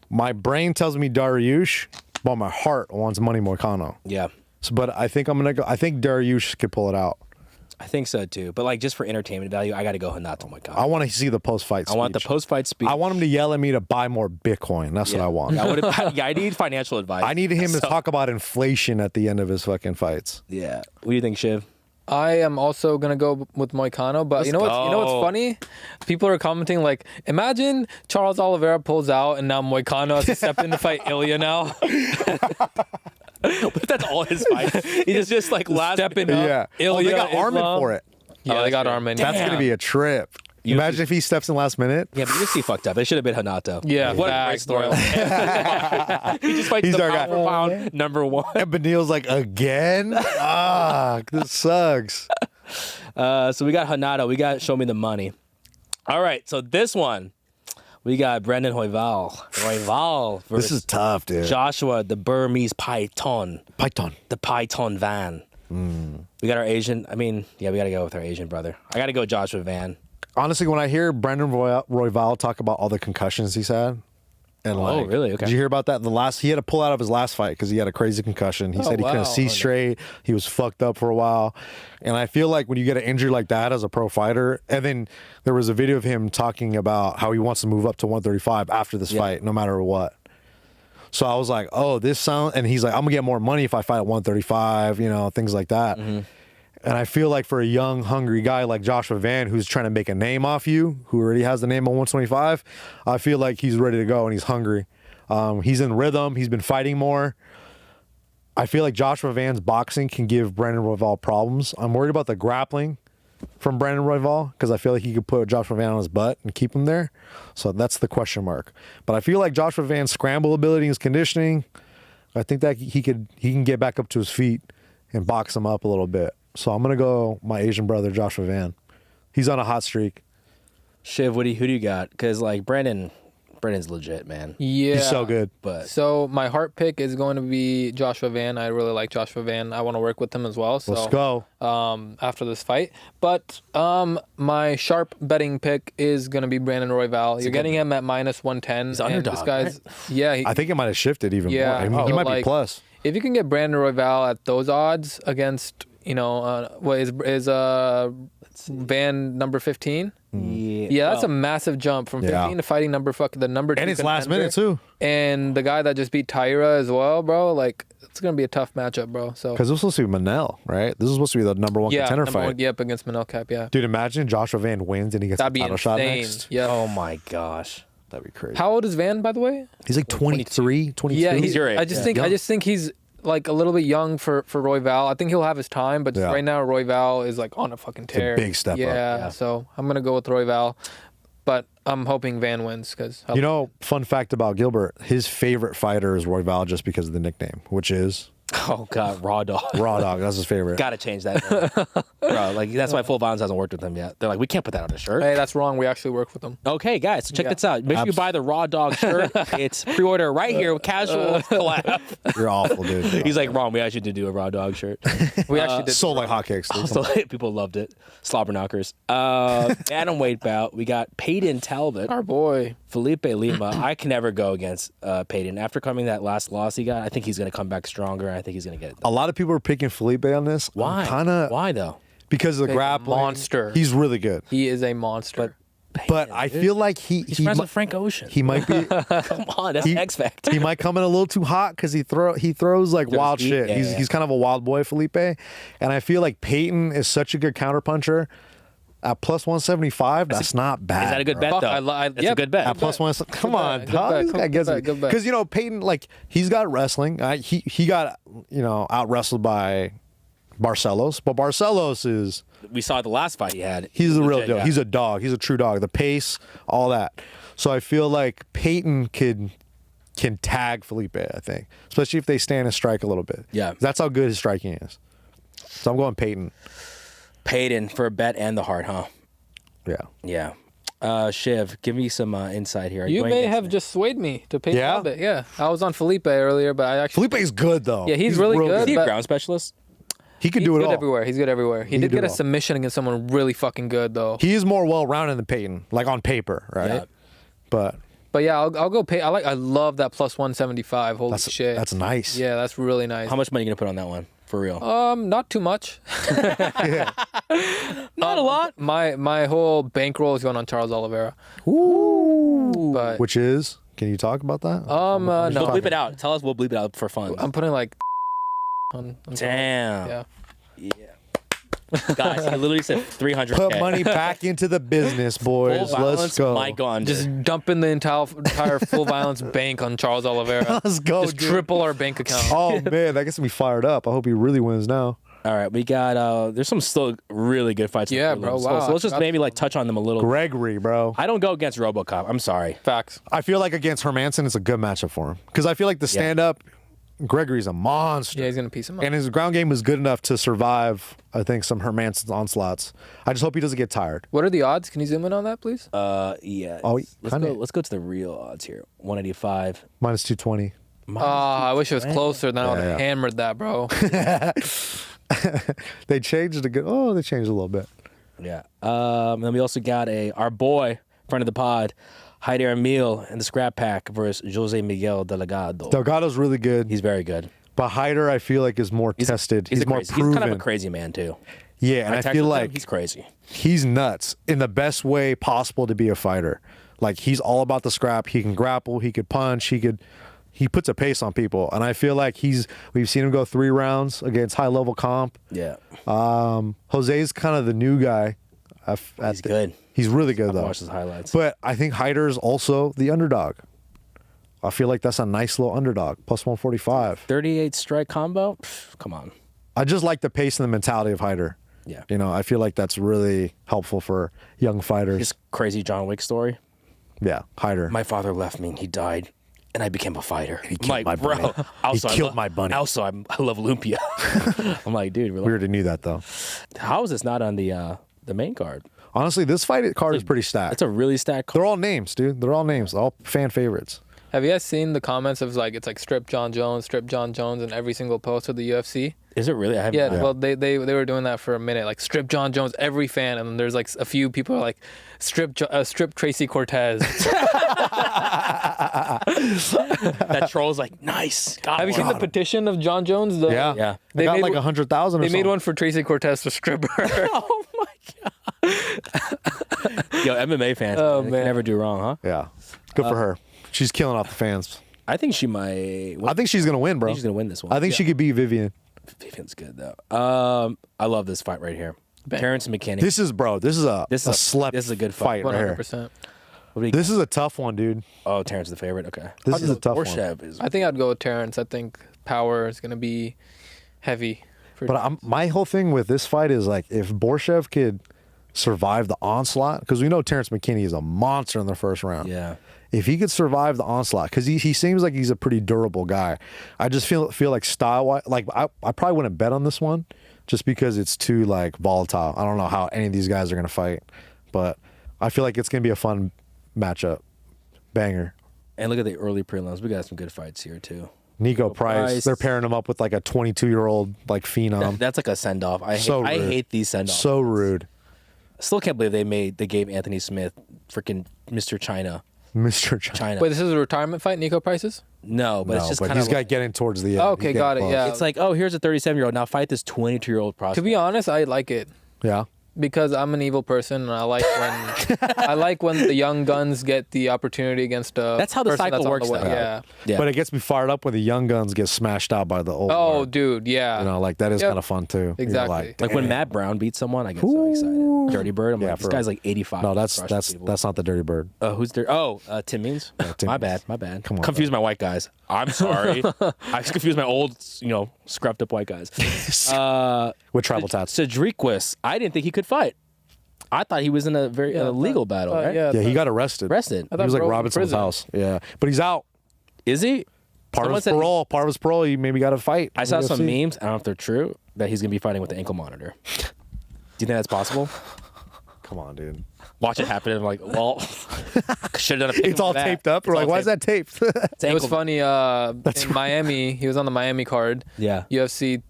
My brain tells me Dariush, but my heart wants Manny Moicano. Yeah. So, but I think I'm gonna go. I think Dariush could pull it out. I think so too. But like just for entertainment value, I got to go Hanato Moicano. I want to see the post-fight speech. I want the post-fight speech. I want him to yell at me to buy more Bitcoin. That's what I want. I need financial advice. I need him to talk about inflation at the end of his fucking fights. Yeah. What do you think, Shiv? I am also gonna go with Moicano, but you know what's funny? People are commenting like, imagine Charles Oliveira pulls out and now Moicano has to step in to fight Ilya now. What if that's all his fights? He's just like last stepping up. Yeah. Ilya, they got Armin for it. Yeah, they got Armin. That's gonna be a trip. Imagine if he steps in last minute. Yeah, but UFC fucked up. It should have been Hanato. Yeah, what a great story. He just fights the pound for pound number one. And Beneil's like, again? This sucks. So we got Hanato. We got Show Me the Money. All right, so this one, we got Brendan Royval versus This is tough, dude. Joshua, the Burmese Python. The Python Van. We got our Asian. We got to go with our Asian brother. I got to go Joshua Van. Honestly, when I hear Brendan Royval talk about all the concussions he's had, and really? Okay. Did you hear about that? He had to pull out of his last fight because he had a crazy concussion. He said he couldn't see straight. He was fucked up for a while. And I feel like when you get an injury like that as a pro fighter, and then there was a video of him talking about how he wants to move up to 135 after this fight, no matter what. So I was like, oh, this sounds, and he's like, I'm gonna get more money if I fight at 135, things like that. And I feel like for a young, hungry guy like Joshua Van, who's trying to make a name off you, who already has the name on 125, I feel like he's ready to go and he's hungry. He's in rhythm. He's been fighting more. I feel like Joshua Van's boxing can give Brendan Royval problems. I'm worried about the grappling from Brendan Royval because I feel like he could put Joshua Van on his butt and keep him there. So that's the question mark. But I feel like Joshua Van's scramble ability and his conditioning, I think that he can get back up to his feet and box him up a little bit. So I'm gonna go my Asian brother Joshua Van. He's on a hot streak. Shiv, who do you got? Because like Brendan's legit, man. Yeah, he's so good. But so my heart pick is going to be Joshua Van. I really like Joshua Van. I want to work with him as well. So let's go. After this fight, but my sharp betting pick is going to be Brandon Royval. You're getting him at -110. He's underdog. This guy's I think it might have shifted even more. He might be plus. If you can get Brandon Royval at those odds against You know, what is Van number 15? Yeah, that's a massive jump from 15 to fighting the number 2. And it's last contender. minute too. And the guy that just beat Taira as well, bro. Like, it's gonna be a tough matchup, bro. So because it was supposed to be Manel, right? This is supposed to be the number 1 contender fight. Yep, against Manel Cap. Yeah, Dude, imagine Joshua Van wins and he gets that'd a be title shot insane. next. Yeah. Oh my gosh. That'd be crazy. How old is Van, by the way? He's like 23, 22. Yeah, He's your age, I just think he's like a little bit young for Royval. I think he'll have his time, but just right now Royval is like on a fucking tear. It's a big step up. Yeah, so I'm gonna go with Royval, but I'm hoping Van wins because You know, fun fact about Gilbert, his favorite fighter is Royval just because of the nickname, which is Oh God, Raw Dog. Raw Dog. That's his favorite. Gotta change that, bro. Like that's why Full Violence hasn't worked with them yet. They're like, we can't put that on a shirt. Hey, that's wrong. We actually work with them. Okay, guys, so check this out. Make sure you buy the Raw Dog shirt. It's pre-order right here with Casual collab. You're awful, dude. He's like, wrong. We actually did do a Raw Dog shirt. We actually did. sold like hotcakes. Dude. So people loved it. Slobber knockers. Atomweight bout. We got Peyton Talbot. Our boy. Felipe Lima. I can never go against Peyton. After coming that last loss he got, I think he's going to come back stronger. I think he's going to get it done. A lot of people are picking Felipe on this. Why? Why though? Because of the grappling. Monster. He's really good. He is a monster. But I feel like he's friends with Frank Ocean. He might be. Come on, that's X Factor. He might come in a little too hot because he throws like wild shit. Yeah, He's kind of a wild boy, Felipe, and I feel like Peyton is such a good counterpuncher. At plus 175, that's not bad. Is that a good bet though? That's a good bet. At plus 1, come on, bet, dog. good This bet, guy gets good me. bet, good bet. Because you know Peyton, like he's got wrestling. He got out wrestled by Barcelos, but Barcelos is. We saw the last fight he had. He's the real legit deal. guy. He's a dog. He's a true dog. The pace, all that. So I feel like Peyton can tag Felipe, I think. Especially if they stand and strike a little bit. Yeah. That's how good his striking is. So I'm going Peyton. Peyton for a bet and the heart, huh? Yeah. Yeah. Shiv, give me some insight here. You may have just swayed me to pay Yeah? Talbot. Yeah, I was on Felipe earlier, but I actually Felipe's good though. Yeah, he's really real good. Is he a but- ground specialist? He could He's do it good all. everywhere. He's good everywhere. He He did could get do a it all. submission against someone really fucking good though. He is more well-rounded than Peyton, like on paper, right? Yeah. But But yeah, I'll go pay. I love that plus 175. Holy shit. that's nice. Yeah, that's really nice. How much money are you gonna put on that one for real? Not too much. Not a lot. My whole bankroll is going on Charles Oliveira. Ooh. But Which is? Can you talk about that? We'll no, bleep it out. Tell us we'll bleep it out for fun. I'm putting like on Damn. Yeah. Guys, he literally said 300. Put money back into the business, boys. Let's go. My gun. Just dumping the entire full violence bank on Charles Oliveira. Let's go, Just dude. triple our bank account. Oh man, that gets me fired up. I hope he really wins now. All right, we got. There's some still really good fights. in the Yeah, prelims. bro, So- wow, So let's I just forgot maybe like touch on them a little. Gregory, bro. I don't go against RoboCop. I'm sorry. Facts. I feel like against Hermanson, it's a good matchup for him because I feel like the stand-up, Gregory's a monster. Yeah, he's gonna piece him up. And his ground game is good enough to survive, I think, some Hermanson's onslaughts. I just hope he doesn't get tired. What are the odds? Can you zoom in on that, please? Yeah. Oh, let's go to the real odds here. 185. Minus 220. I wish it was closer. Then I would have yeah. hammered that, bro. They changed it. They changed a little bit. Yeah. Then we also got our boy, friend of the pod, Haider Emil in the scrap pack versus Jose Miguel Delgado. Delgado's really good. He's very good. But Haider, I feel like, is more tested. He's more crazy. proven. He's kind of a crazy man too. Yeah, and I texted feel him, like he's crazy. he's nuts in the best way possible to be a fighter. Like he's all about the scrap. He can grapple. He could punch. He puts a pace on people, and I feel like we've seen him go 3 rounds against high level comp. Yeah. Jose's kind of the new guy. He's good. He's really good though. Watch his highlights. But I think Haider's also the underdog. I feel like that's a nice little underdog. Plus 145. 38 strike combo. Pff, come on. I just like the pace and the mentality of Haider. Yeah. You know, I feel like that's really helpful for young fighters. His crazy John Wick story. Yeah, Haider. My father left me and he died, and I became a fightter. He killed my bunny. Also, He killed my bunny. Also, I love Olympia. I'm like, dude, We already knew that though. how is this not on the main card? Honestly, this fight card is pretty stacked. It's a really stacked card. They're all names, dude. They're all names. All fan favorites. Have you guys seen the comments of like it's like strip Jon Jones in every single post of the UFC? Is it really? I haven't. Yeah, well, they were doing that for a minute, like strip Jon Jones, every fan, and then there's like a few people are like strip Tracy Cortez. That troll's like, nice. God, Have you seen the petition of Jon Jones? Yeah. They got made like 100,000. They made one for Tracy Cortez to strip her. Oh my god. Yo, MMA fans, Oh, man, they man. can never do wrong, huh? Yeah. Good for her. She's killing off the fans. I think she might. I think she's gonna win, bro. I think she's gonna win this one. I think she could beat Vivian. Vivian's good though. I love this fight right here. Terrence McKinney. This is a slept this is a good fight right here. 100%. This is a tough one, dude. Oh, Terrence is the favorite. Okay. This is a tough one. Borralho is. I think I'd go with Terrence. I think power is gonna be heavy. But my whole thing with this fight is like if Borralho could survive the onslaught, because we know Terrence McKinney is a monster in the first round. Yeah. If he could survive the onslaught, because he seems like he's a pretty durable guy. I just feel like style-wise, like I probably wouldn't bet on this one just because it's too like volatile. I don't know how any of these guys are gonna fight, but I feel like it's gonna be a fun matchup. Banger. And look at the early prelims. We got some good fights here too. Nico Price. They're pairing him up with like a 22-year-old like phenom. That's like a send off. I hate these send offs. So rude. Still can't believe they gave Anthony Smith freaking Mr. China. Mr. China. Wait, this is a retirement fight, Nico Price's? No, but it's just kind he's of got getting towards the end. Okay, got it. Close. Yeah. it's like, oh, here's a 37-year-old. Now fight this 22-year-old prospect. To be honest, I like it Yeah. because I'm an evil person, and I like when the young guns get the opportunity against a. That's how the person cycle that's on works, the way. though. Yeah. Yeah. But it gets me fired up when the young guns get smashed out by the old. Oh, guard. dude, yeah. You know, like that is Yep. kind of fun too. You're Exactly. Like when damn. Matt Brown beats someone, I get so excited. Dirty Bird. I'm Yeah, like, this for guy's real. like 85. No, that's crushing people. not the Dirty Bird. Who's there? Oh, Tim Means. Tim my Means. bad. Come on, Confuse my white guys. I'm sorry. I confused my old, scrubbed up white guys. With tribal tats. Cedriquis, I didn't think he could fight. I thought he was in a very illegal battle, right? Yeah, Yeah, he got arrested. Arrested. He was like Bro was in Robinson's prison. house. Yeah, but he's out. Is he? Part Someone of said his parole. Part of his parole. He maybe got to fight. I saw some memes. I don't know if they're true. That he's gonna be fighting with the ankle monitor. Do you think that's possible? Come on, dude. Watch it happen. And I'm like, well, should have done a pick It's all taped up. We're like, why is that taped? It was funny. In Miami, he was on the Miami card. Yeah. UFC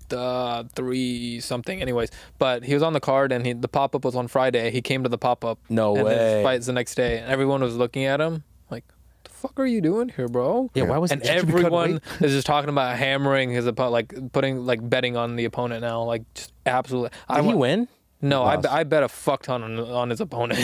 3 something. Anyways, but he was on the card, and the pop up was on Friday. He came to the pop up. No and way. His fight's the next day, and everyone was looking at him like, "The fuck are you doing here, bro?" Yeah. Why was And it? everyone is just talking about hammering his opponent, like putting like betting on the opponent now, like just absolutely. Did he win? No, I bet a fuck ton on his opponent.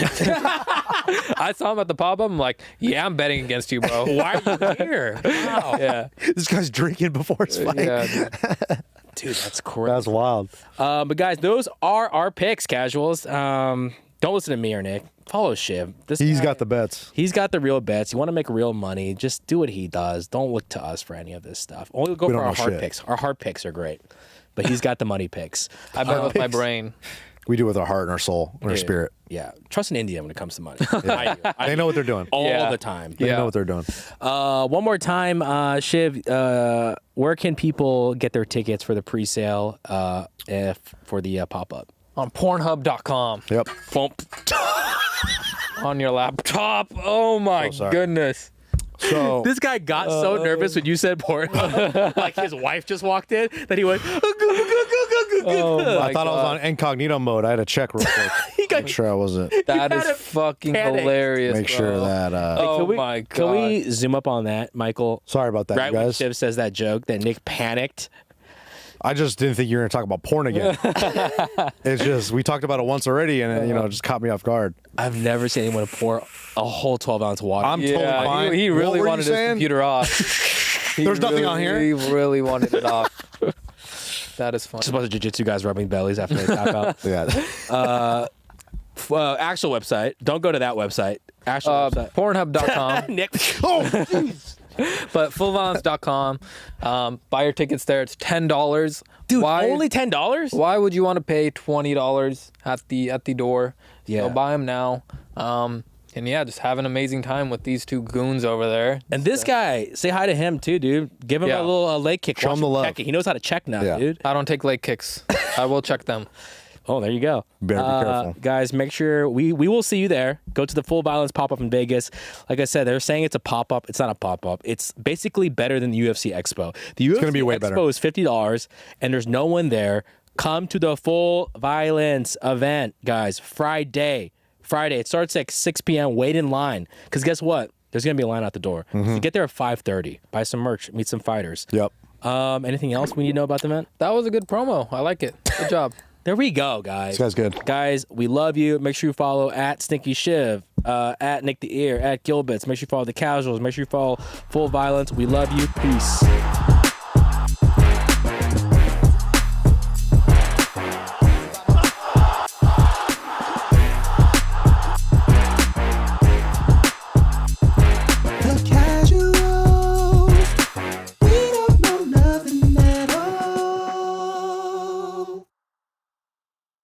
I saw him at the pop up. I'm like, yeah, I'm betting against you, bro. Why are you here? Wow. Yeah, This guy's drinking before his fight. yeah. Dude. Dude, that's crazy. That's wild. But guys, those are our picks, casuals. Don't listen to me or Nick. Follow Shiv. He's got the bets. He's got the real bets. You want to make real money, just do what he does. Don't look to us for any of this stuff. Only go We for don't our know hard shit. picks. Our hard picks are great. But he's got the money picks. I bet with my brain. We do it with our heart and our soul and our spirit. Yeah. Trust an Indian when it comes to money. I do. They know what they're doing. All Yeah. the time. They Yeah. know what they're doing. One more time, Shiv, where can people get their tickets for the pre-sale for the pop-up? On Pornhub.com. Yep. Bump. On your laptop. Oh my sorry. goodness. So This guy got so nervous when you said porn. Like his wife just walked in that he went, Oh my I thought I was God. on incognito mode. I had to check real quick. Make sure I wasn't. That had is a fucking panic. hilarious. Make sure bro. that. Oh my God. Can we zoom up on that, Michael? Sorry about that, Right you when guys. Shiv says that joke, that Nick panicked. I just didn't think you were going to talk about porn again. It's just we talked about it once already, and it just caught me off guard. I've never seen anyone pour a whole 12-ounce water. I'm totally Yeah, fine. he really What were you wanted his saying? computer off. There's nothing on here? He really wanted it off. That is funny. just a bunch of jiu-jitsu guys rubbing bellies after they tap out. Yeah. Actual website. Don't go to that website. Actual website. Pornhub.com. Nick. But fullviolence.com. Buy your tickets there. It's $10. Dude, Why, only $10? Why would you want to pay $20 at the door? Yeah. So buy them now. And yeah, just have an amazing time with these two goons over there. And this guy, say hi to him too, dude. Give him Yeah. a little leg kick. Show Watch him the love. check it. He knows how to check now, Yeah. dude. I don't take leg kicks. I will check them. Oh, there you go. Better be careful. Guys, make sure we will see you there. Go to the Full Violence pop-up in Vegas. Like I said, they're saying it's a pop-up. It's not a pop-up. It's basically better than the UFC Expo. The UFC gonna be way Expo better. is $50, and there's no one there. Come to the Full Violence event, guys. Friday. It starts at 6 p.m. Wait in line. Because guess what? There's going to be a line out the door. So get there at 5:30. Buy some merch. Meet some fighters. Yep. Anything else we need to know about the event? That was a good promo. I like it. Good job. There we go, guys. This guy's good. Guys, we love you. Make sure you follow at Stinky Shiv, at Nick the Ear, at Gilbits. Make sure you follow the Casuals. Make sure you follow Full Violence. We love you. Peace.